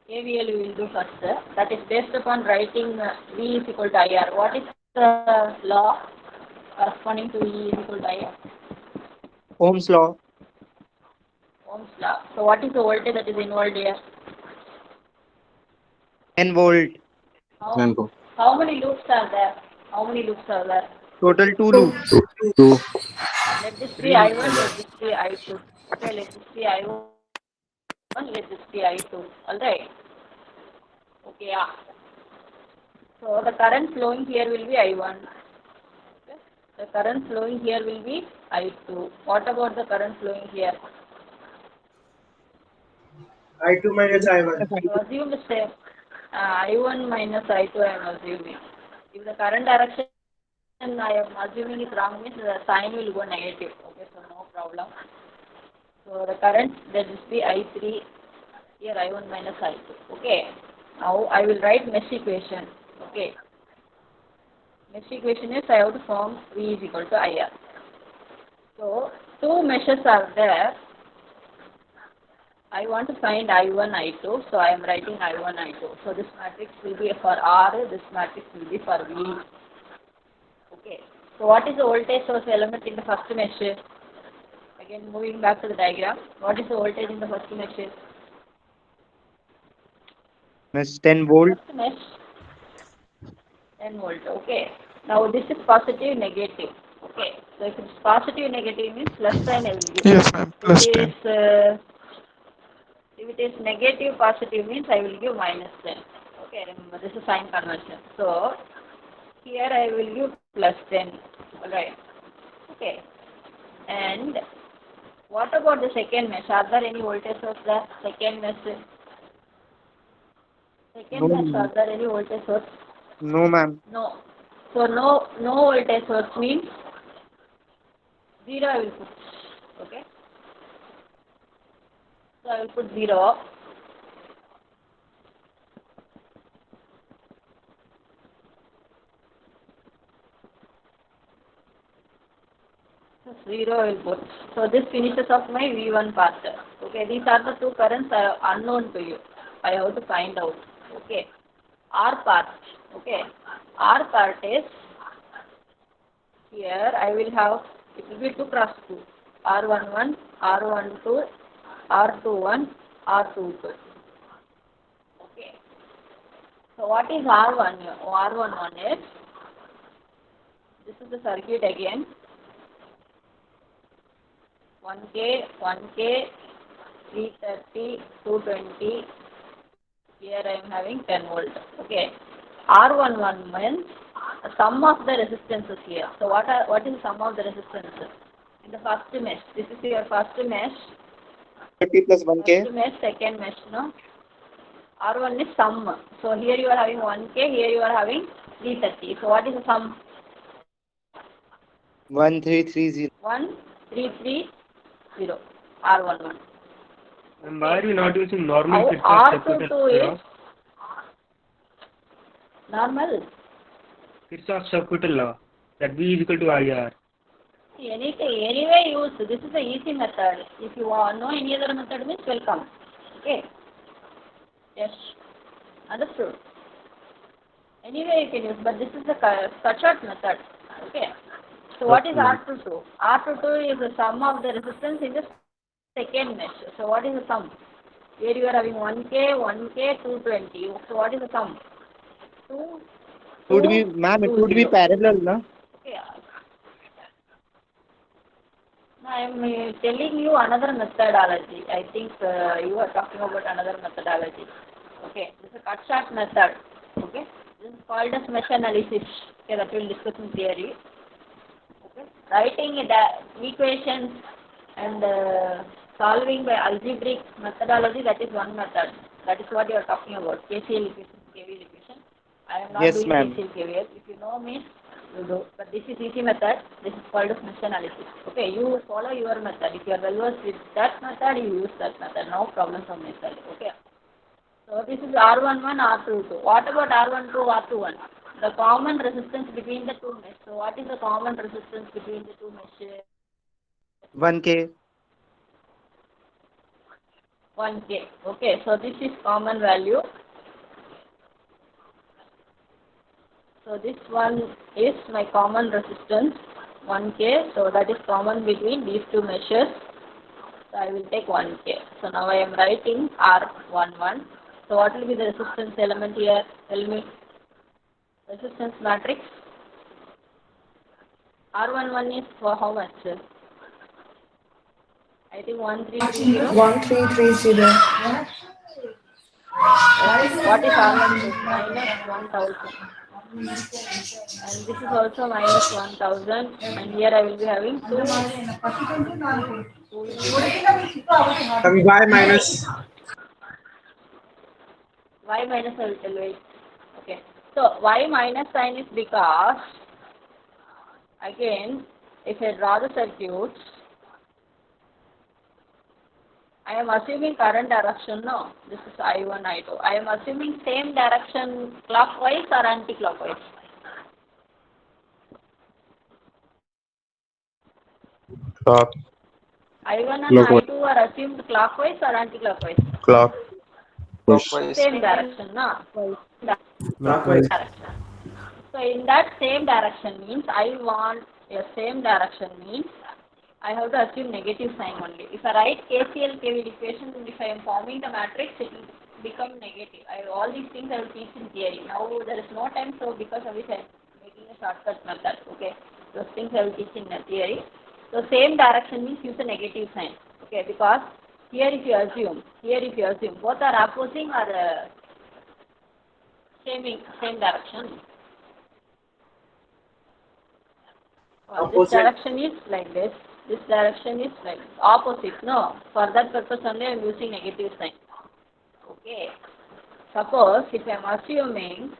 KVL we will do first. That is based upon writing V is equal to IR. What is the law corresponding to V is equal to IR? Ohm's law. Ohm's law. So what is the voltage that is involved here? 10 volt. How many loops are there? Total 2 loops. Let this be I1, let this be I2. Okay, let this be I1, let this be I2. Alright. Okay, yeah. So the current flowing here will be I1. Okay. The current flowing here will be I2. What about the current flowing here? I2 minus I1. So assume the same. I1 minus I2 I am assuming. If the current direction I am assuming is wrong, means the sign will go negative. Okay, so no problem. So the current, that will be I3, here I1 minus I2. Okay, now I will write mesh equation. Okay, mesh equation is I have to form V is equal to IR. So two meshes are there. I want to find I1, I2, so I am writing I1, I2. So this matrix will be for R, this matrix will be for V. Okay, so what is the voltage source element in the first mesh? Again, moving back to the diagram, what is the voltage in the first mesh? Mesh 10 volt. First mesh, 10 volt, okay. Now this is positive, negative. Okay, so if it's positive, negative means plus sign I will give. Yes, ma'am. Plus 10. If it is negative, positive means I will give minus 10. Okay, remember this is sign conversion. So here I will give plus 10. Alright. Okay. And what about the second mesh? Are there any voltage source there? Second mesh. No, Are there any voltage source? No, ma'am. No. So no voltage source means 0 I will put. Okay. So I will put 0. So 0 I will put. So this finishes off my V1 part. Okay, these are the two currents unknown to you. I have to find out. Okay. R part. Okay. R part is here I will have, it will be 2 cross 2. R11, R12, R21, R22. Okay. So what is R1? R11 is, this is the circuit again. 1K, 330, 220. Here I am having 10 volt. Okay. R11 means the sum of the resistances here. So what is the sum of the resistances? In the first mesh. This is your first mesh. 30 plus 1K. First mesh, second mesh, no? R1 is sum. So here you are having 1K, here you are having 330. So what is the sum? 1330. 1330. R11. And why are you not using normal Now Kirchhoff circuit R22 law? is normal. Kirchhoff circuit law. That B is equal to IR. Anyway use, this is the easy method. If you know any other method means welcome. Okay. Yes. Understood. Anyway you can use, but this is the cut short method. Okay. So what is R22? R22 is the sum of the resistance in the second mesh. So what is the sum? Here you are having 1K, 1K, 220. So what is the sum? 2, Would be, ma'am, it would be 0. parallel, no? Okay. I am telling you another methodology. I think you are talking about another methodology. Okay. This is a cut short method. Okay. This is called as mesh analysis. Okay, that we will discuss in theory. Okay. Writing the equations and solving by algebraic methodology, that is one method. That is what you are talking about. KCL equation, KVL equation. I am not Yes, doing ma'am. KCL, KVL. If you know me, you do. But this is easy method. This is called as mesh analysis. Okay, you follow your method. If you are well versed with that method, you use that method. No problem from my side. Okay. So this is R11, R22. What about R12, R21? The common resistance between the two meshes. So what is the common resistance between the two meshes? 1K. 1K. Okay, so this is common value. So this one is my common resistance, 1K. So that is common between these two meshes. So I will take 1K. So now I am writing R11. So what will be the resistance element here? Tell me. Resistance matrix. R11 is for how much? I think 1330. 1330. What is R12? Minus 1000. And this is also minus 1000. And here I will be having 2. Y minus. Y minus I will tell you. Okay. So Y minus sign is because, again, if I draw the circuit, I am assuming current direction, no. This is I1, I2. I am assuming same direction clockwise or anti-clockwise. Clock. I1 and Clockwise. I2 are assumed clockwise or anti-clockwise? Clock. Same direction, no. Clockwise. Direction. So in that same direction means I want a same direction means I have to assume negative sign only. If I write KCL, KVL equations, and if I am forming the matrix, it will become negative. All these things I will teach in theory. Now there is no time, so because of which I am making a shortcut method. Okay, those things I will teach in the theory. So same direction means use a negative sign. Okay, because here if you assume, both are opposing or same direction. This direction is like this. This direction is like opposite. No, for that purpose only I am using negative sign. Okay. Suppose if I am assuming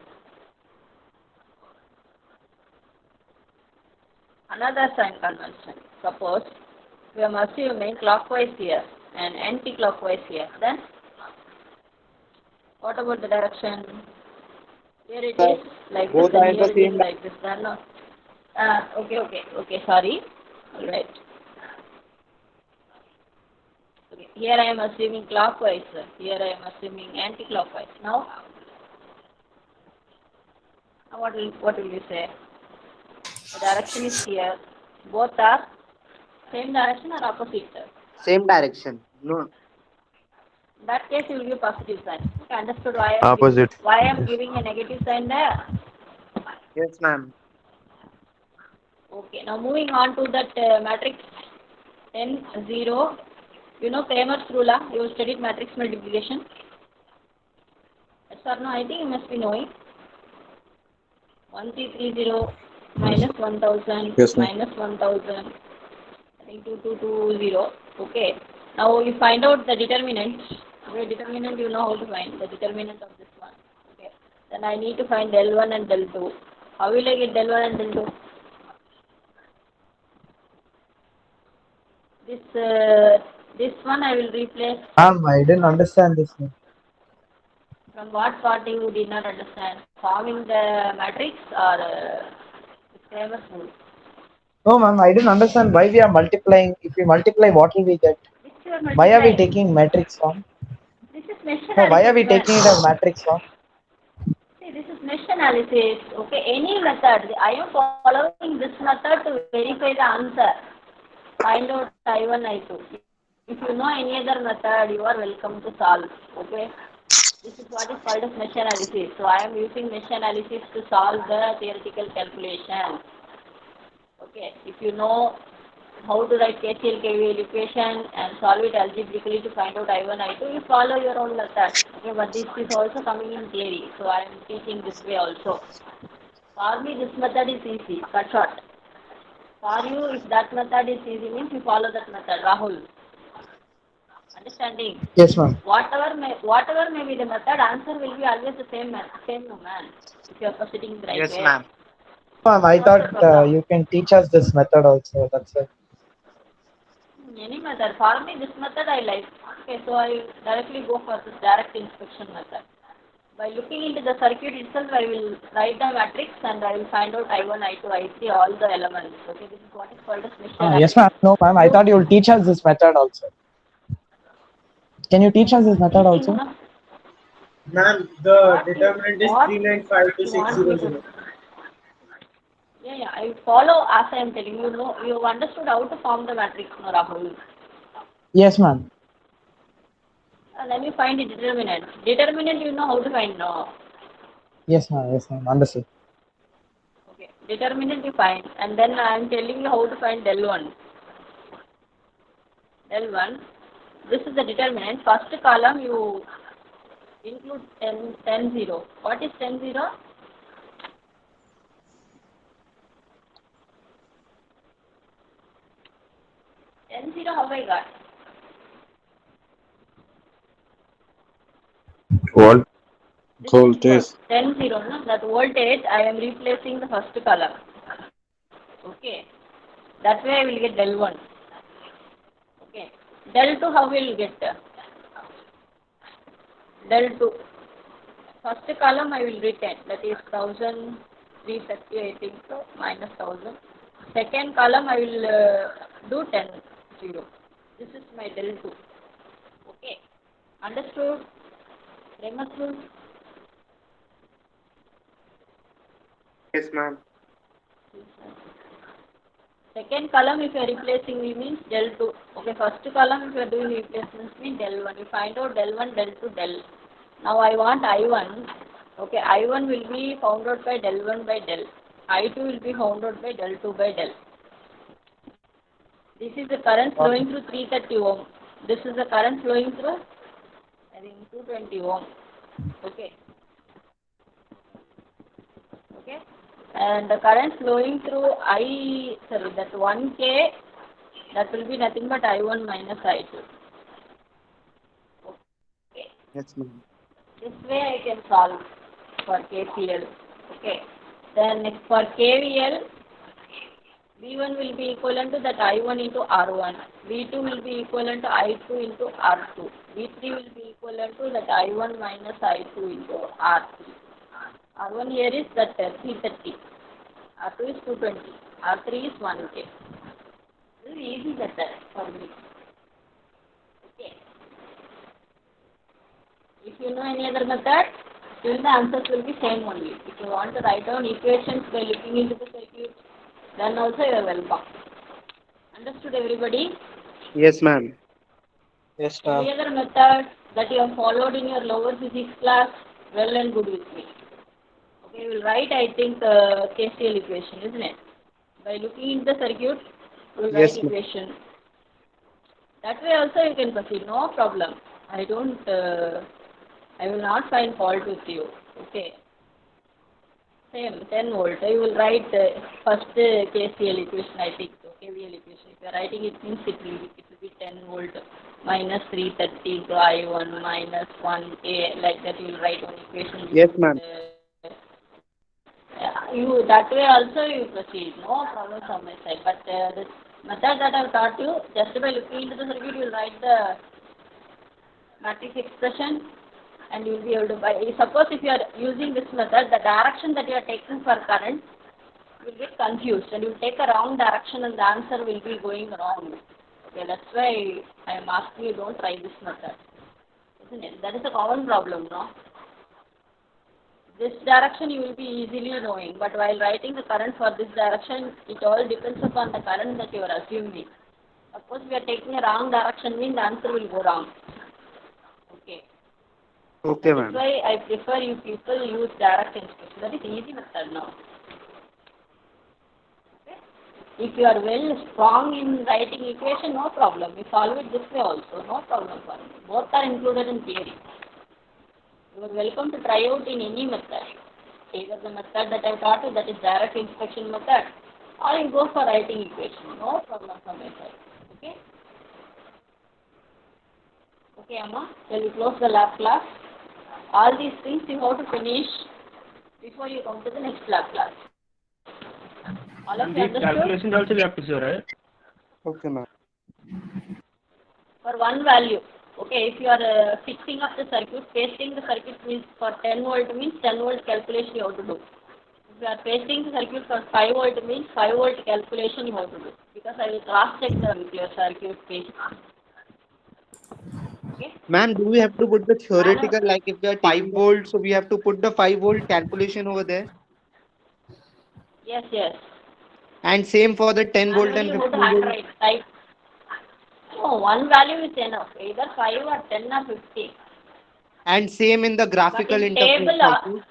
another sign convention. Suppose we are assuming clockwise here and anti-clockwise here. Then what about the direction? Here it is like Both this are and in the here it is same like this. Then no. Okay, sorry. Alright. Okay. Here I am assuming clockwise. Here I am assuming anti-clockwise. Now what will you say? The direction is here. Both are same direction or opposite? Same direction. No. In that case, you will give positive sign. Okay, understood why Opposite. I am giving a negative sign there? Yes, ma'am. Okay, now moving on to that matrix 10, 0. You know Cramer's rule, you studied matrix multiplication. Yes or no? I think you must be knowing. 1330 minus 1000 Yes, ma'am. minus 1000. I think 2220. Okay. Now you find out the determinant. The determinant you know how to find the determinant of this one. Okay. Then I need to find del 1 and del 2. How will I get del 1 and del 2? This one I will replace. I didn't understand this one. From what part you did not understand? Forming the matrix or Famous rule. No, ma'am, I didn't understand why we are multiplying. If we multiply, what will we get? Which you are Why are we multiplying? taking matrix form? This is mesh No, why are analysis, we man. taking it as matrix form? See, this is mesh analysis. Okay, any method. I am following this method to verify the answer. Find out I1, I2. If you know any other method, you are welcome to solve. Okay. This is what is called as mesh analysis. So I am using mesh analysis to solve the theoretical calculation. Okay. If you know how to write KCL KVL equation and solve it algebraically to find out I1, I2, you follow your own method. Okay, but this is also coming in theory. So I am teaching this way also. For me, this method is easy, cut short. For you, if that method is easy, means you follow that method, Rahul. Understanding? Yes, ma'am. Whatever may be the method, answer will be always the same, man. If you are proceeding the right Yes, way. ma'am. Ma'am, I What's the thought problem? you can teach us this method also. That's it. Any method. For me, this method I like. Okay, so I directly go for this direct inspection method. By looking into the circuit itself, I will write the matrix and I will find out I1, I2, I3, all the elements. Okay, this is what is called as mesh Yes, analysis. ma'am. No, ma'am, I thought you will teach us this method also. Can you teach us this method Teaching, also? no? Ma'am, the What determinant is what 3952600. Yeah, I follow as I am telling you. No, you have understood how to form the matrix, no, Rahul. Yes, ma'am. And then you find the determinant. Determinant, you know how to find, no? Yes, ma'am. Yes, ma'am. Understood. Okay, determinant you find, and then I am telling you how to find del 1. Del 1, this is the determinant. First column you include 10, 0. What is 10, 0? How I got? Volt. This Voltage. is 10, 0, no? That voltage I am replacing the first column. Okay. That way I will get del 1. Okay. Del 2 how will you get? Del 2. First column I will retain, that is 1330, I think so, minus 1000. Second column I will do 10, 0. This is my del 2. Okay. Understood? Remus rule? Yes, ma'am. Second column if you are replacing means del 2. Okay, first column if you are doing replacements means del 1. You find out del 1, del 2, del. Now I want I1. Okay, I1 will be found out by del 1 by del. I2 will be found out by del 2 by del. This is the current flowing through 330 ohm. This is the current flowing through, I think, 220 ohm. Okay. Okay. And the current flowing through that 1K, that will be nothing but I1 minus I2. Okay. Yes, ma'am. This way I can solve for KCL. Okay. Then next for KVL, V1 will be equivalent to that I1 into R1. V2 will be equivalent to I2 into R2. V3 will be equivalent to that I1 minus I2 into R3. R1 here is that 330. R2 is 220. R3 is 1K. This is easy method for me. Okay. If you know any other method, still the answers will be same only. If you want to write down equations by looking into the circuit, then also you are welcome. Understood, everybody? Yes, ma'am. Yes, Any other method that you have followed in your lower physics class, well and good with me. Okay, you will write, I think, KCL equation, isn't it? By looking into the circuit, you will write Yes, ma'am. equation. That way also you can proceed, no problem. I will not find fault with you. Okay. Same, 10 volt. I will write first KCL equation, I think. So KVL equation. If you are writing it means it will be 10 volt minus 330 into I1 minus 1K. Like that you will write one equation. Yes, ma'am. That way also you proceed. No problem from my side. But this method that I have taught you, just by looking into the circuit, you will write the matrix expression and you will be able to buy. Suppose if you are using this method, the direction that you are taking for current you will get confused and you will take a wrong direction and the answer will be going wrong. Okay, that's why I am asking you don't try this method. Isn't it? That is a common problem, no? This direction you will be easily knowing, but while writing the current for this direction, it all depends upon the current that you are assuming. Suppose we are taking a wrong direction, means the answer will go wrong. Okay. Okay, That is ma'am. why I prefer you people use direct inspection. That is easy method now. Okay. If you are well strong in writing equation, no problem. We solve it this way also, no problem for me. Both are included in theory. You are welcome to try out in any method. Either the method that I taught you, that is direct inspection method, or you go for writing equation. No problem from my side. Okay? Okay, Amma. Shall we close the lab class? All these things you have to finish before you come to the next lab class. All of you And these understood? calculations also we have to show, right? Okay, ma'am. For one value. Okay, if you are fixing up the circuit, pasting the circuit means for 10 volt means 10 volt calculation you have to do. If you are pasting the circuit for 5 volt means 5 volt calculation you have to do. Because I will cross check with your circuit page. Okay? Ma'am, do we have to put the theoretical, Manu- like if we are 5 volts, so we have to put the 5 volt calculation over there? Yes, yes. And same for the 10 volt Manually and you have to 15 volt? handwrite, type. No, one value is enough. Either 5 or 10 or 50. And same in the But graphical in interface table, also?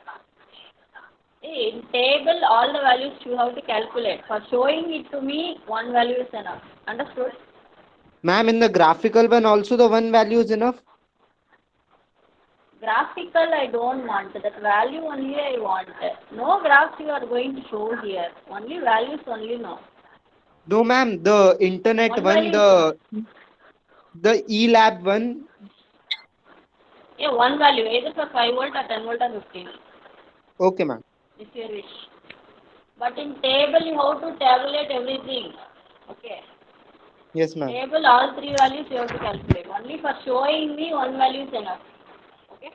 in table, all the values you have to calculate. For showing it to me, one value is enough. Understood? Ma'am, in the graphical one also the one value is enough? Graphical, I don't want. That value only I want. No graphs you are going to show here. Only values only no. No, ma'am, the internet One one, value. the e-lab one. Yeah, one value. Either for 5 volt or 10 volt or 15. Okay, ma'am. If you wish. But in table, you have to tabulate everything. Okay. Yes, ma'am. Table, all three values you have to calculate. Only for showing me one value is enough. Okay.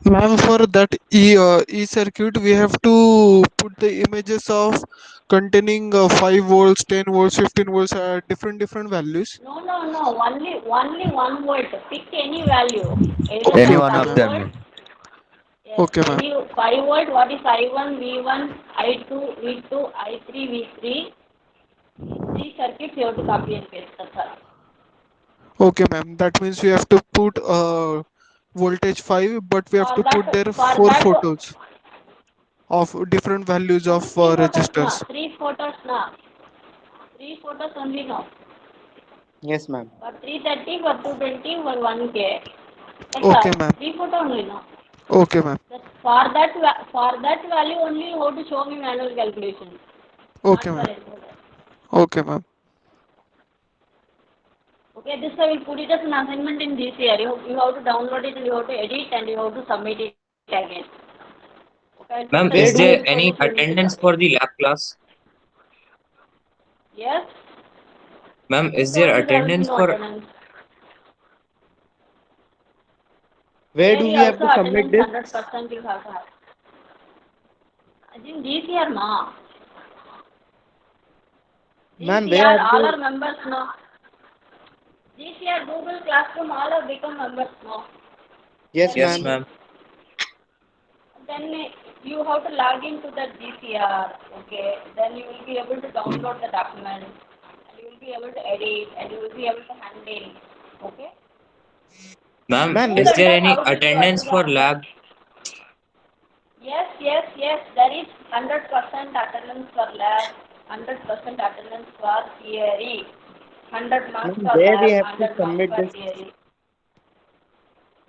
Ma'am, for that e circuit, we have to put the images of containing 5 volts, 10 volts, 15 volts, different values. No, no, no. Only one volt. Pick any value. Either Okay, for Any one okay, 5 of ma'am. volt. them. Yes. Okay, ma'am. Any 5 volt. What is I1, V1, I2, V2, I3, V3? Three circuits you have to copy and paste. That's all. Okay, ma'am. That means we have to put voltage 5, but we have to put there For 4 that, photos of different values of only three photos resistors. na. Three photos na. Three photos only no. Yes, ma'am. For 330, for 220, for 1K. Yes, Okay, sir. ma'am. Three photo only no. Okay, ma'am. For that value only you have to show me manual calculation. Okay, Not for ma'am. any photo. Okay, ma'am. Okay, this I will put it as an assignment in GCR. You have to download it and you have to edit and you have to submit it again. Okay, I'll Ma'am, put the is Where do there required we, file any that you need to attendance submit. for the lab class? Yes? Ma'am, Who is there told you there will be attendance no for? attendance? where do Theory we have also to submit attendance this? 100% you have to have. I think GCR ma. Ma'am, where GCR have all to? are members no. GCR Google Classroom all have become members no. Yes, Tell Yes, ma'am. me. ma'am. Then you have to log into the GCR. Okay. Then you will be able to download the document. And you will be able to edit and you will be able to handle. Okay. Ma'am, Ma'am, Do is where? that there and any how did you attendance do the for answer? lab? Yes, yes, yes. There is 100% attendance for lab, 100% attendance for theory, 100 marks Ma'am, for where we lab, have to 100 marks submit for this? theory.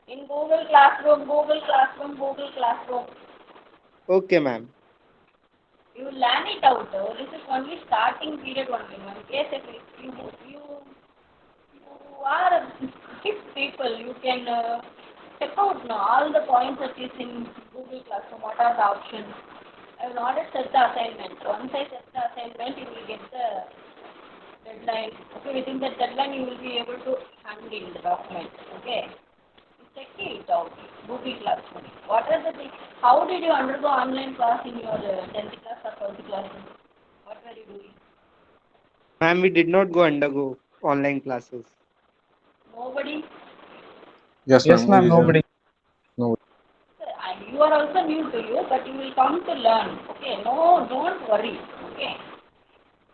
In Google Classroom, Google Classroom, Google Classroom. Okay, ma'am. You learn it out. This is only starting period only. In case if you are a six people, you can check out now all the points that is in Google Classroom. What are the options? I will not set the assignment. Once I set the assignment, you will get the deadline. Okay, within that deadline, you will be able to handle the document. Okay. Check it out. Google Classroom. What are the things? How did you undergo online class in your 10th class or 12th class? What were you doing? Ma'am, we did not go undergo online classes. Nobody? Yes, Yes, ma'am. ma'am. Nobody. No. You are also new to you, but you will come to learn. Okay, no, don't worry. Okay.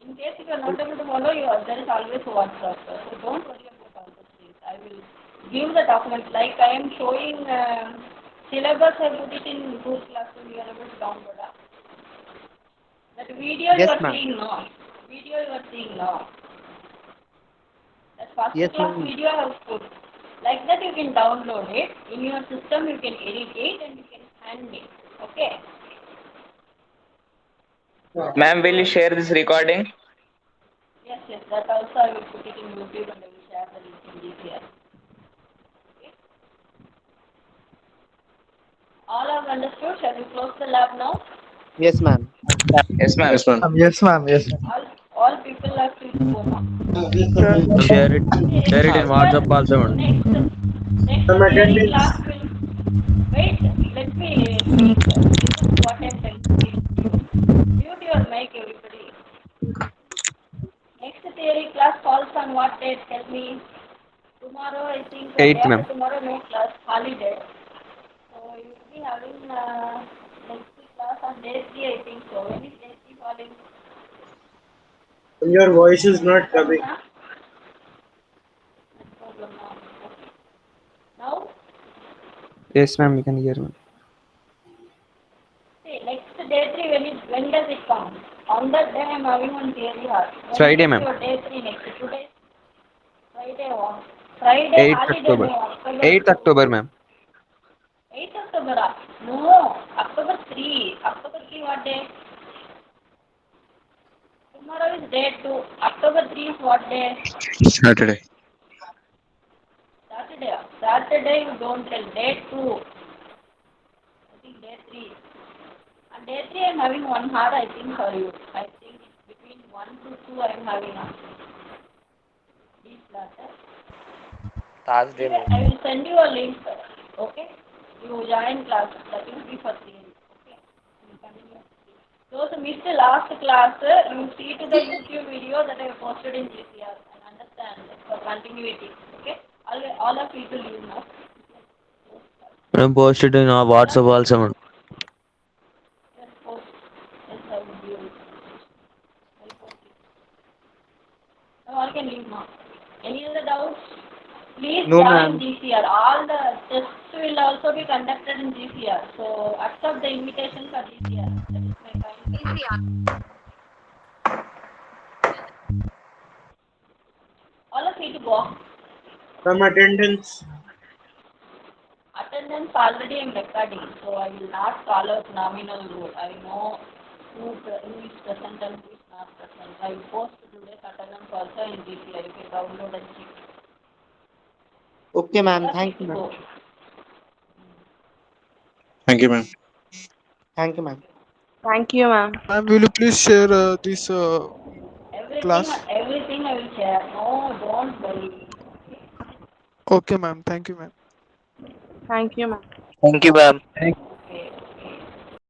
In case if you are not able to follow, there is always WhatsApp. So don't worry about all those things. I will give the documents. Like I am showing syllabus, I put it in Google Classroom. You are able to download that. That video you Yes, are ma'am. seeing now. Video you are seeing now. That first Yes, class ma'am. video I have put. Like that you can download it. In your system you can edit it and you can send it. Okay. Ma'am, will you share this recording? Yes, that also I will put it in YouTube and I will share the link in GCR. Okay. All have understood? Shall we close the lab now? Yes, ma'am. Yes, ma'am. Yes, ma'am. Yes, ma'am. Yes, ma'am. All people are free to go now. Share it. Share it in WhatsApp also, madam. Next Some theory attendance. class will wait. Let me speak. Listen to what I'm telling you. Mute your mic, everybody. Next theory class falls on what date? Tell me. Tomorrow, I think. Day 8th, after ma'am. tomorrow, no class. Holiday. So you will be having next class on day 3, I think so. When is day 3 falling? Your voice is not coming. No problem now. Okay. Now, Yes, ma'am. You can hear me. see, next day 3, when does it come? On that day, I am having one theory hard. When Friday, is ma'am. your day 3 next? Today? Friday what? Friday 8th holiday, October. no. October 8th 2. October, ma'am. 8th October? No. October 3. October 3 what day? Tomorrow is day 2. October 3 is what day? Saturday. Saturday. Saturday you don't tell. Day 2. I think day 3. And day 3 I am having 1 hour I think for you. I think between 1 to 2 I am having a these classes. Thursday, Anyway, ma'am. I will send you a link. Okay? You join class. That will be for theory. Okay? You continue. Those who missed the last class, you see to the YouTube video that I have posted in GCR and understand for continuity. Okay? All of you to leave now. Madam, post it in our WhatsApp also, madam. Just post. Yes, I will give it. I'll post it. Now all can leave now. Any other doubts? Please No, join ma'am. GCR. All the tests will also be conducted in GCR. So accept the invitation for GCR. That is my kind. All of you to go. Some attendance. Attendance already I'm recording, so I will not follow nominal rule. I know who is present and who is not present. I will post today's attendance also in GCR. You can download and check. Okay, ma'am. All of you Thank you, to ma'am. go. Thank you, ma'am. Thank you, ma'am. Thank you, ma'am. Ma'am, will you please share this class? Everything I will share. No, don't worry. Okay, ma'am. Thank you, ma'am. Thank you, ma'am. Thank you, ma'am.